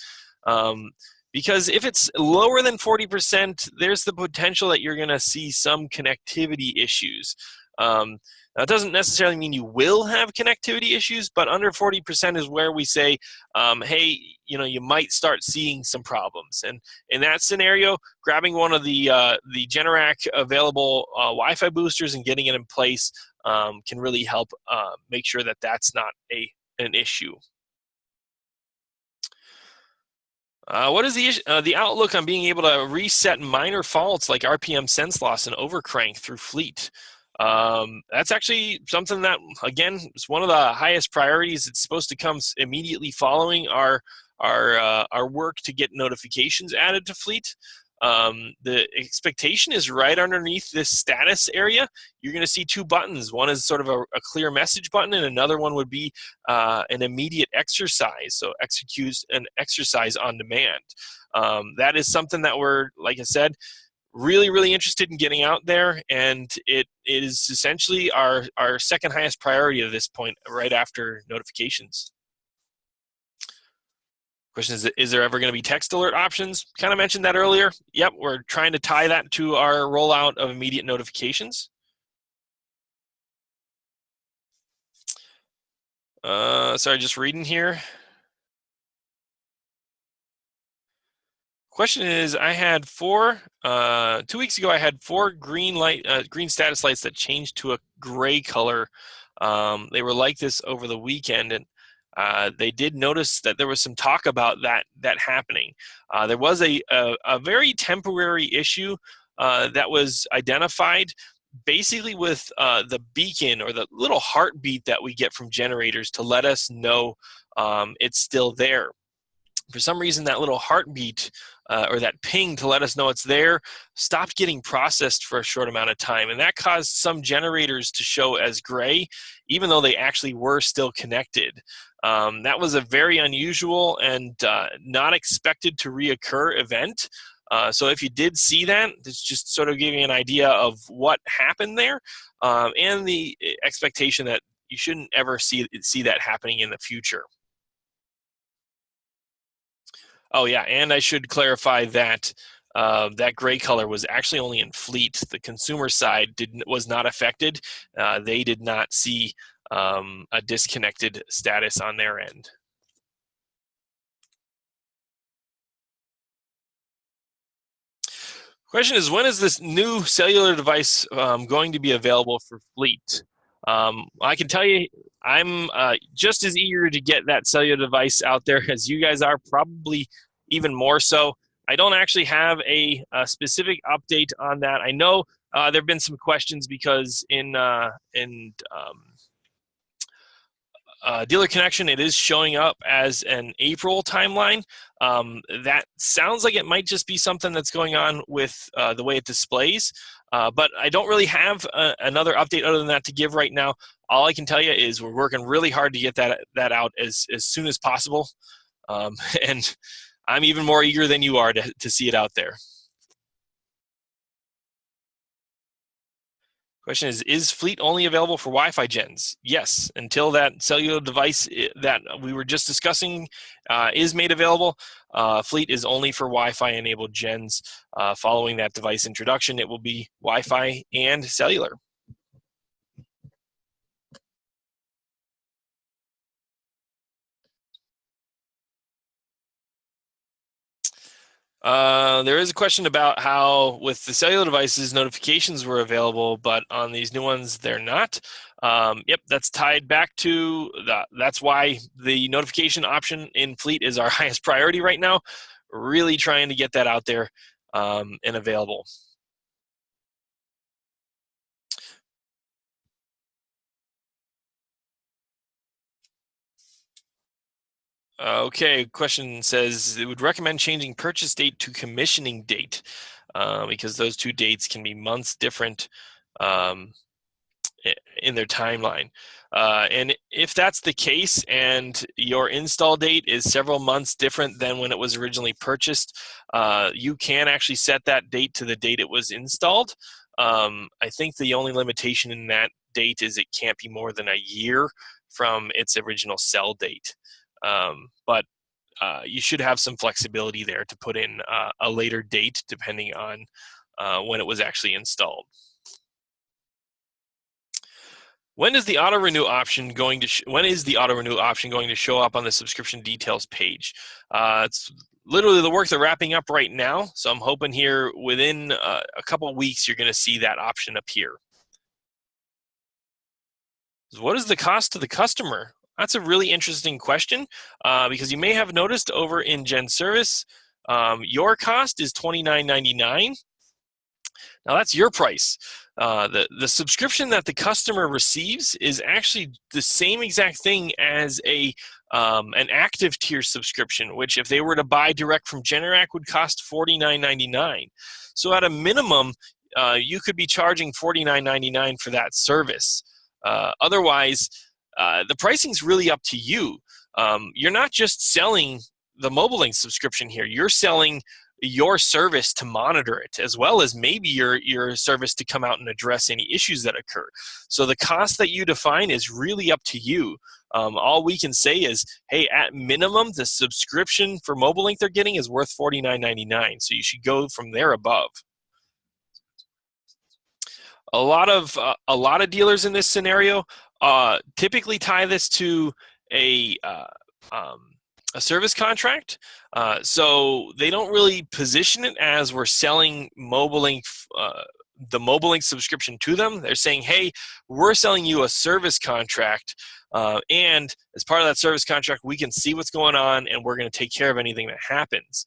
Because if it's lower than 40%, there's the potential that you're going to see some connectivity issues. That doesn't necessarily mean you will have connectivity issues, but under 40% is where we say, hey, you might start seeing some problems. And in that scenario, grabbing one of the Generac available Wi-Fi boosters and getting it in place can really help make sure that that's not an issue. What is the outlook on being able to reset minor faults like RPM sense loss and overcrank through Fleet? That's actually something that, again, is one of the highest priorities. It's supposed to come immediately following our work to get notifications added to Fleet. The expectation is right underneath this status area. You're going to see two buttons. One is sort of a clear message button, and another one would be an immediate exercise. So execute an exercise on demand. That is something that we're, like I said, really, really interested in getting out there, and it is essentially our second highest priority at this point, right after notifications. Question is there ever going to be text alert options? Kind of mentioned that earlier. Yep, we're trying to tie that to our rollout of immediate notifications. Sorry, just reading here. Question is, I had 2 weeks ago, I had 4 green status lights that changed to a gray color. They were like this over the weekend, and they did notice that there was some talk about that happening. There was a very temporary issue that was identified basically with the beacon or the little heartbeat that we get from generators to let us know it's still there. For some reason, that little heartbeat or that ping to let us know it's there stopped getting processed for a short amount of time, and that caused some generators to show as gray, even though they actually were still connected. That was a very unusual and not expected to reoccur event. So if you did see that, it's just sort of giving you an idea of what happened there and the expectation that you shouldn't ever see that happening in the future. Oh yeah, and I should clarify that that gray color was actually only in Fleet. The consumer side was not affected. They did not see a disconnected status on their end. Question is, when is this new cellular device going to be available for fleet? I can tell you, I'm just as eager to get that cellular device out there as you guys are, probably even more so. I don't actually have a specific update on that. I know there have been some questions because in Dealer Connection, it is showing up as an April timeline. That sounds like it might just be something that's going on with the way it displays, but I don't really have another update other than that to give right now. All I can tell you is we're working really hard to get that out as soon as possible, and I'm even more eager than you are to see it out there. Question is Fleet only available for Wi-Fi gens? Yes, until that cellular device that we were just discussing is made available. Fleet is only for Wi-Fi enabled gens. Following that device introduction, it will be Wi-Fi and cellular. There is a question about how with the cellular devices, notifications were available, but on these new ones, they're not. Yep, that's tied back to that's why the notification option in Fleet is our highest priority right now. Really trying to get that out there and available. Okay, question says it would recommend changing purchase date to commissioning date because those two dates can be months different in their timeline. And if that's the case and your install date is several months different than when it was originally purchased, you can actually set that date to the date it was installed. I think the only limitation in that date is it can't be more than a year from its original sell date. But you should have some flexibility there to put in a later date depending on when it was actually installed. When is the auto renew option going to show up on the subscription details page? It's literally the work they're wrapping up right now, so I'm hoping here within a couple of weeks you're going to see that option appear. What is the cost to the customer? That's a really interesting question because you may have noticed over in GenService, your cost is $29.99. Now that's your price. The subscription that the customer receives is actually the same exact thing as an active tier subscription, which if they were to buy direct from Generac would cost $49.99. So at a minimum, you could be charging $49.99 for that service. Otherwise, the pricing's really up to you. You're not just selling the MobileLink subscription here. You're selling your service to monitor it, as well as maybe your service to come out and address any issues that occur. So the cost that you define is really up to you. All we can say is, hey, at minimum, the subscription for MobileLink they're getting is worth $49.99. So you should go from there above. A lot of dealers in this scenario typically tie this to a service contract. So they don't really position it as we're selling MobileLink, the MobileLink subscription to them. They're saying, hey, we're selling you a service contract, and as part of that service contract, we can see what's going on, and we're going to take care of anything that happens.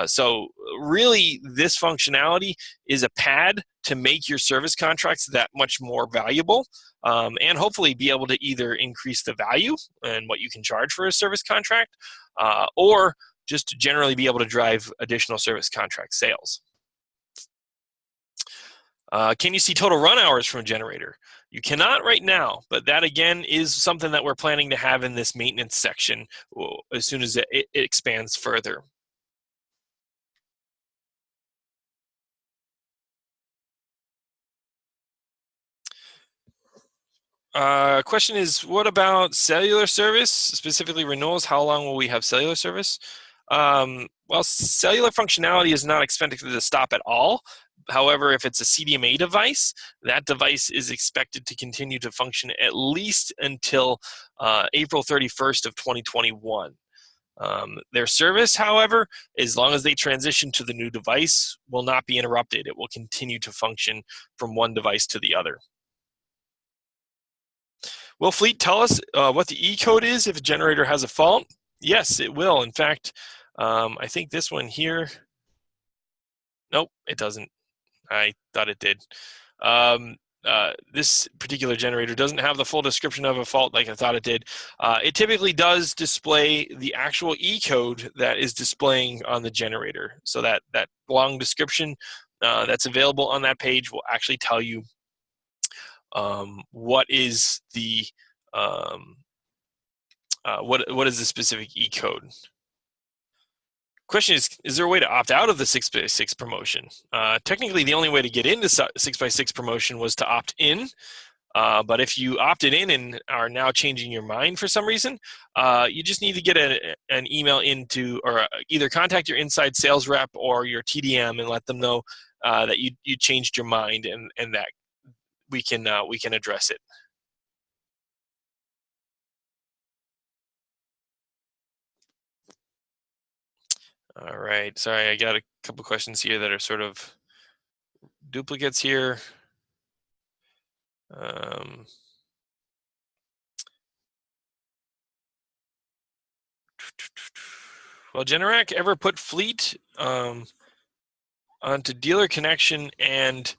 So really, this functionality is a pad to make your service contracts that much more valuable, and hopefully be able to either increase the value and what you can charge for a service contract, or just to generally be able to drive additional service contract sales. Can you see total run hours from a generator? You cannot right now, but that again is something that we're planning to have in this maintenance section as soon as it expands further. Question is, what about cellular service, specifically renewals? How long will we have cellular service? Well, cellular functionality is not expected to stop at all. However, if it's a CDMA device, that device is expected to continue to function at least until April 31st of 2021. Their service, however, as long as they transition to the new device, will not be interrupted. It will continue to function from one device to the other. Will Fleet tell us what the E code is if a generator has a fault? Yes, it will. In fact, I think this one here, nope, it doesn't. I thought it did. This particular generator doesn't have the full description of a fault like I thought it did. It typically does display the actual E code that is displaying on the generator. So that long description that's available on that page will actually tell you what is the what is the specific E code. Question is there a way to opt out of the 6x6 promotion? Technically, the only way to get into 6x6 promotion was to opt in. But if you opted in and are now changing your mind for some reason, you just need to get an email into, or either contact your inside sales rep or your TDM and let them know that you changed your mind and that we can address it. All right. Sorry, I got a couple questions here that are sort of duplicates here. Well, Generac ever put Fleet onto dealer connection and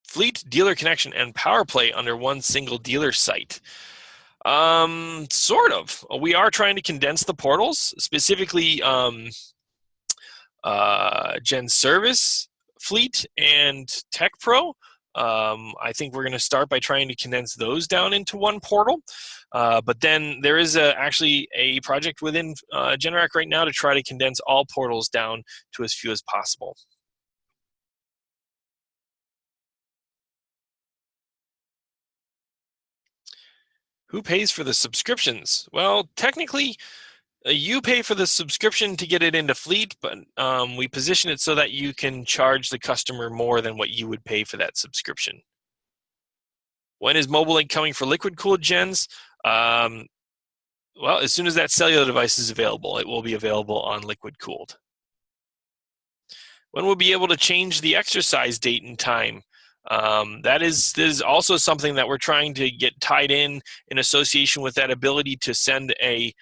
Fleet, dealer connection, and PowerPlay under one single dealer site? Sort of. We are trying to condense the portals, specifically GenService, Fleet, and Tech Pro. I think we're going to start by trying to condense those down into one portal. But then there is actually a project within Generac right now to try to condense all portals down to as few as possible. Who pays for the subscriptions? Well, technically, you pay for the subscription to get it into Fleet, but we position it so that you can charge the customer more than what you would pay for that subscription. When is MobileLink coming for liquid-cooled gens? Well, as soon as that cellular device is available, it will be available on liquid-cooled. When we'll be able to change the exercise date and time? That is also something that we're trying to get tied in association with that ability to send an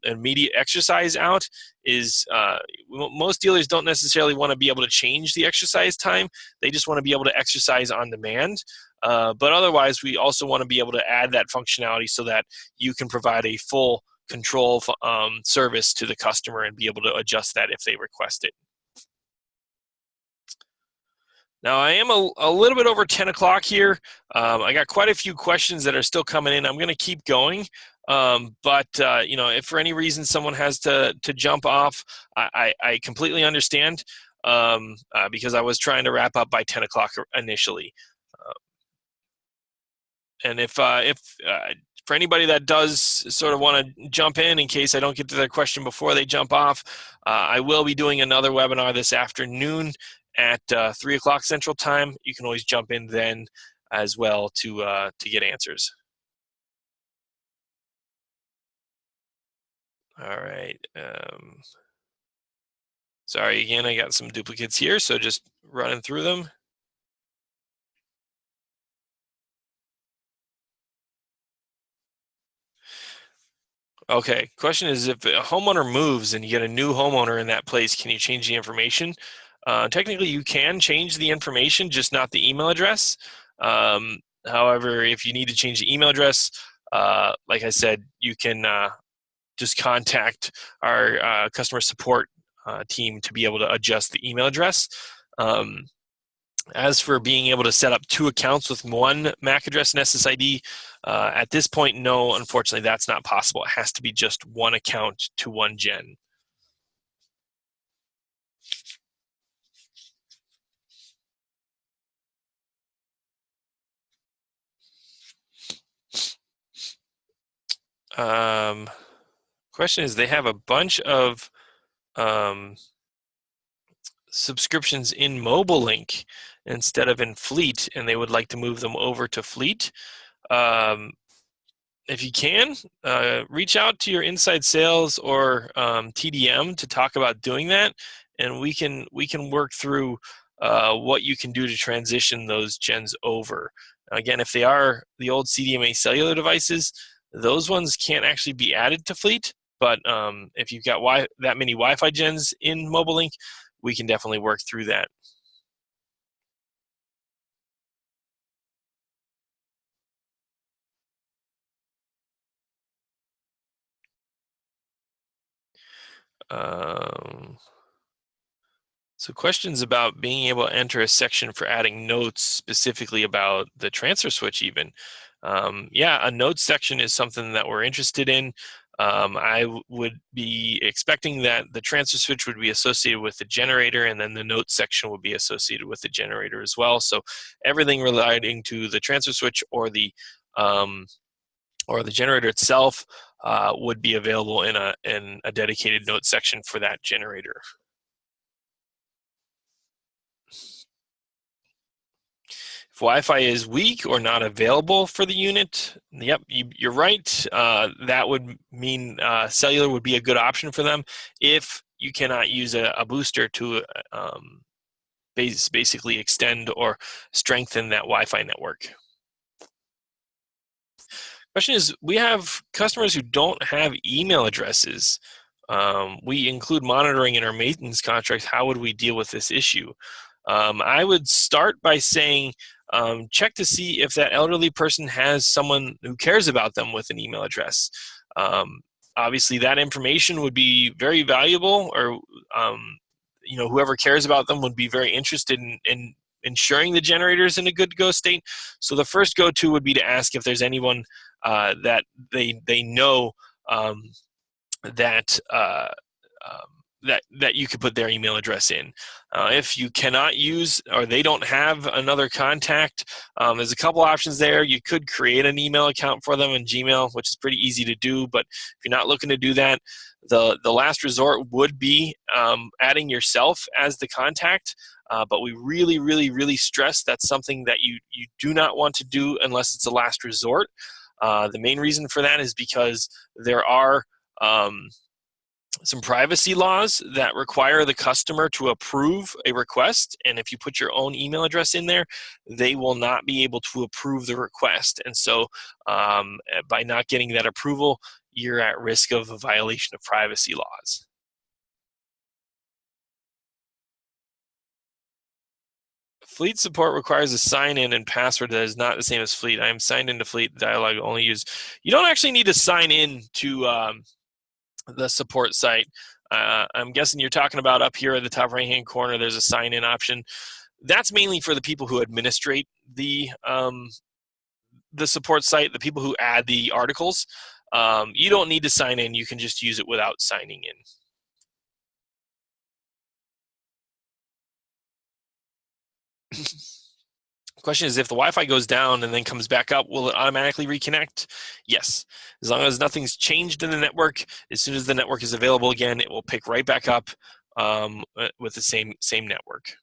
immediate exercise out. Most dealers don't necessarily want to be able to change the exercise time. They just want to be able to exercise on demand. But otherwise, we also want to be able to add that functionality so that you can provide a full control service to the customer and be able to adjust that if they request it. Now, I am a little bit over 10 o'clock here. I got quite a few questions that are still coming in. I'm going to keep going. But if for any reason someone has to jump off, I completely understand because I was trying to wrap up by 10 o'clock initially. And if for anybody that does sort of want to jump in case I don't get to their question before they jump off, I will be doing another webinar this afternoon at 3 o'clock Central Time. You can always jump in then as well to get answers. All right. Sorry again, I got some duplicates here, so just running through them. Okay, question is, if a homeowner moves and you get a new homeowner in that place, can you change the information? Technically, you can change the information, just not the email address. However, if you need to change the email address, like I said, you can just contact our customer support team to be able to adjust the email address. As for being able to set up 2 accounts with one MAC address and SSID, at this point, no, unfortunately, that's not possible. It has to be just one account to one gen. Question is, they have a bunch of subscriptions in MobileLink instead of in Fleet, and they would like to move them over to Fleet. if you can, reach out to your inside sales or TDM to talk about doing that, and we can work through what you can do to transition those gens over. Again, if they are the old CDMA cellular devices, those ones can't actually be added to Fleet. But if you've got that many Wi-Fi gens in MobileLink, we can definitely work through that. So questions about being able to enter a section for adding notes specifically about the transfer switch even. Yeah, a notes section is something that we're interested in. I would be expecting that the transfer switch would be associated with the generator, and then the notes section would be associated with the generator as well. So everything relating to the transfer switch or the generator itself would be available in a dedicated notes section for that generator. If Wi-Fi is weak or not available for the unit, yep, you're right. That would mean cellular would be a good option for them if you cannot use a booster to basically extend or strengthen that Wi-Fi network. Question is, we have customers who don't have email addresses. We include monitoring in our maintenance contracts. How would we deal with this issue? I would start by saying, check to see if that elderly person has someone who cares about them with an email address. Obviously, that information would be very valuable, or whoever cares about them would be very interested in ensuring the generator is in a good go state. So the first go-to would be to ask if there's anyone that they know that you could put their email address in. If you cannot use, or they don't have another contact, there's a couple options there. You could create an email account for them in Gmail, which is pretty easy to do, but if you're not looking to do that, the last resort would be adding yourself as the contact, but we really, really, really stress that's something that you do not want to do unless it's a last resort. The main reason for that is because there are some privacy laws that require the customer to approve a request, and if you put your own email address in there, they will not be able to approve the request. And so by not getting that approval, you're at risk of a violation of privacy laws. Fleet support requires a sign-in and password that is not the same as Fleet. I am signed into Fleet. Dialog only use. You don't actually need to sign in to the support site. I'm guessing you're talking about up here at the top right-hand corner, there's a sign-in option. That's mainly for the people who administrate the support site, the people who add the articles. You don't need to sign in. You can just use it without signing in. Question is, if the Wi-Fi goes down and then comes back up, will it automatically reconnect? Yes. As long as nothing's changed in the network, as soon as the network is available again, it will pick right back up with the same network.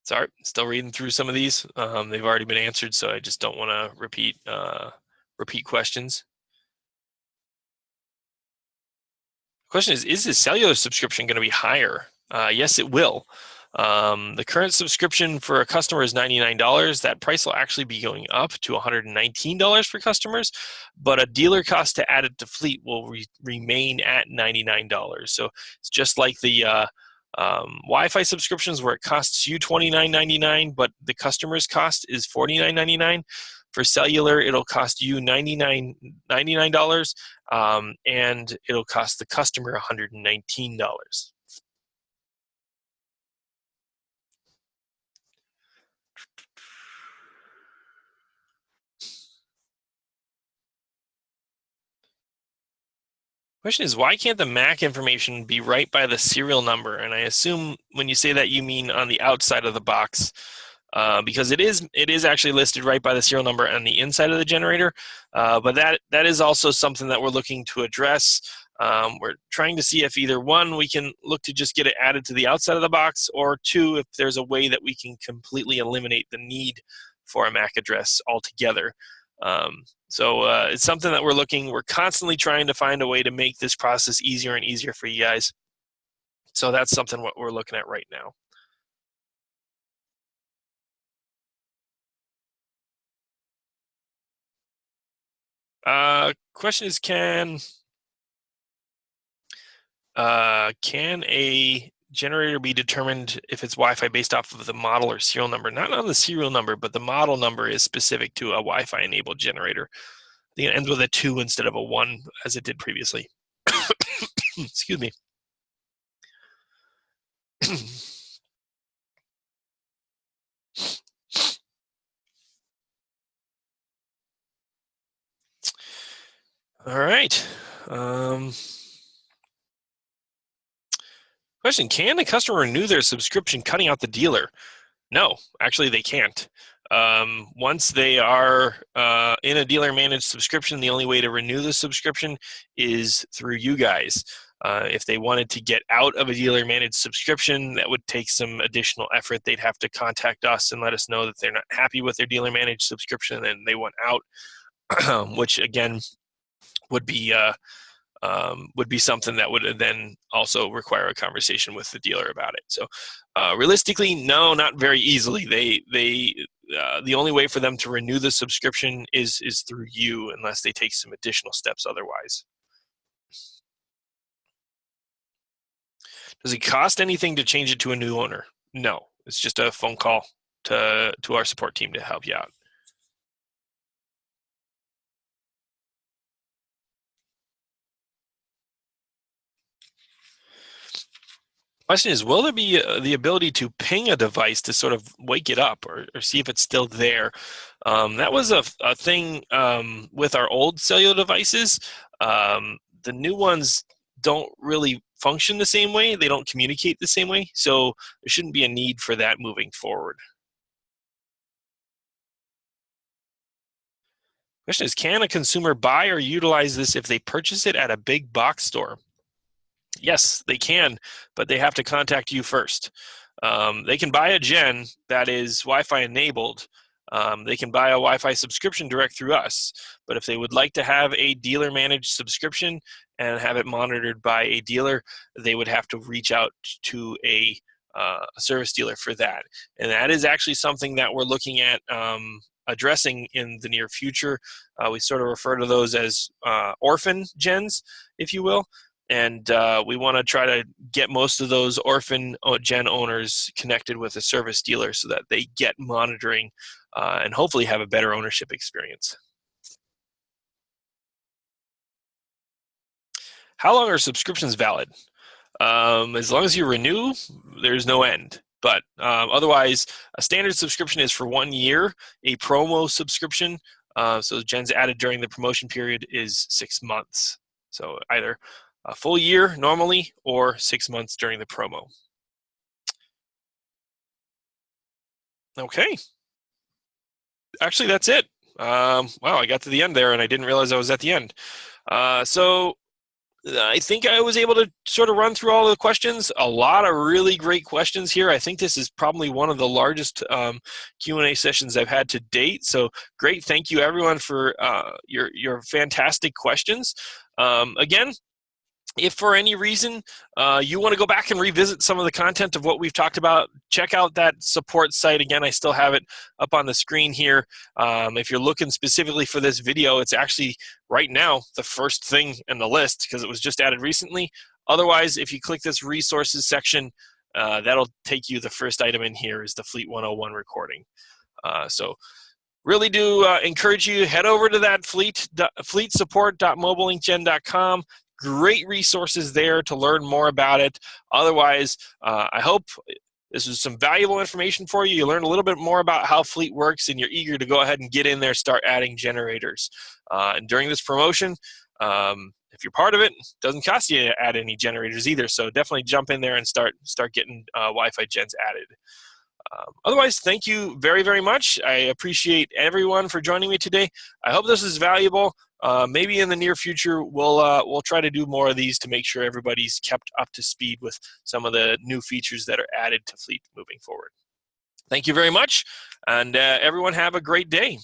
Sorry, still reading through some of these. They've already been answered, so I just don't want to repeat questions. Question is the cellular subscription going to be higher? Yes, it will. The current subscription for a customer is $99. That price will actually be going up to $119 for customers, but a dealer cost to add it to Fleet will remain at $99. So it's just like the Wi-Fi subscriptions where it costs you $29.99, but the customer's cost is $49.99. For cellular, it'll cost you $99, and it'll cost the customer $119. Question is, why can't the MAC information be right by the serial number? And I assume when you say that, you mean on the outside of the box, because it is actually listed right by the serial number on the inside of the generator. But that is also something that we're looking to address. We're trying to see if either one, we can look to just get it added to the outside of the box, or two, if there's a way that we can completely eliminate the need for a MAC address altogether. So it's something that we're constantly trying to find a way to make this process easier and easier for you guys. So that's something what we're looking at right now. Question is, can a generator be determined if it's Wi-Fi based off of the model or serial number? Not on the serial number, but the model number is specific to a Wi-Fi enabled generator. I think it ends with a 2 instead of a 1, as it did previously. Excuse me. All right. Question, can a customer renew their subscription cutting out the dealer? No, actually they can't. Once they are in a dealer-managed subscription, the only way to renew the subscription is through you guys. If they wanted to get out of a dealer-managed subscription, that would take some additional effort. They'd have to contact us and let us know that they're not happy with their dealer-managed subscription and they want out, which again would be something that would then also require a conversation with the dealer about it. So realistically, no, not very easily. The only way for them to renew the subscription is through you, unless they take some additional steps otherwise. Does it cost anything to change it to a new owner? No, it's just a phone call to our support team to help you out. Question is, will there be the ability to ping a device to sort of wake it up or see if it's still there? That was a thing with our old cellular devices. The new ones don't really function the same way. They don't communicate the same way. So there shouldn't be a need for that moving forward. Question is, can a consumer buy or utilize this if they purchase it at a big box store? Yes, they can, but they have to contact you first. They can buy a gen that is Wi-Fi enabled. They can buy a Wi-Fi subscription direct through us. But if they would like to have a dealer-managed subscription and have it monitored by a dealer, they would have to reach out to a service dealer for that. And that is actually something that we're looking at addressing in the near future. We sort of refer to those as orphan gens, if you will. And we want to try to get most of those orphan gen owners connected with a service dealer so that they get monitoring and hopefully have a better ownership experience. How long are subscriptions valid? As long as you renew, there's no end. But otherwise, a standard subscription is for 1 year. A promo subscription, so gens added during the promotion period, is 6 months. So either a full year normally or 6 months during the promo. Okay. Actually, that's it. Wow, I got to the end there and I didn't realize I was at the end. So I think I was able to sort of run through all the questions. A lot of really great questions here. I think this is probably one of the largest Q&A sessions I've had to date. So great. Thank you, everyone, for your fantastic questions. Again, if for any reason you want to go back and revisit some of the content of what we've talked about, check out that support site. Again, I still have it up on the screen here. If you're looking specifically for this video, it's actually right now the first thing in the list because it was just added recently. Otherwise, if you click this resources section, that'll take you, the first item in here is the Fleet 101 recording. So really do encourage you, head over to that fleetsupport.mobileinkgen.com. Great resources there to learn more about it. Otherwise, I hope this was some valuable information for you. You learned a little bit more about how Fleet works, and you're eager to go ahead and get in there, start adding generators. And during this promotion, if you're part of it, it doesn't cost you to add any generators either. So definitely jump in there and start getting Wi-Fi gens added. Otherwise, thank you very, very much. I appreciate everyone for joining me today. I hope this is valuable. maybe in the near future, we'll try to do more of these to make sure everybody's kept up to speed with some of the new features that are added to Fleet moving forward. Thank you very much, and everyone have a great day.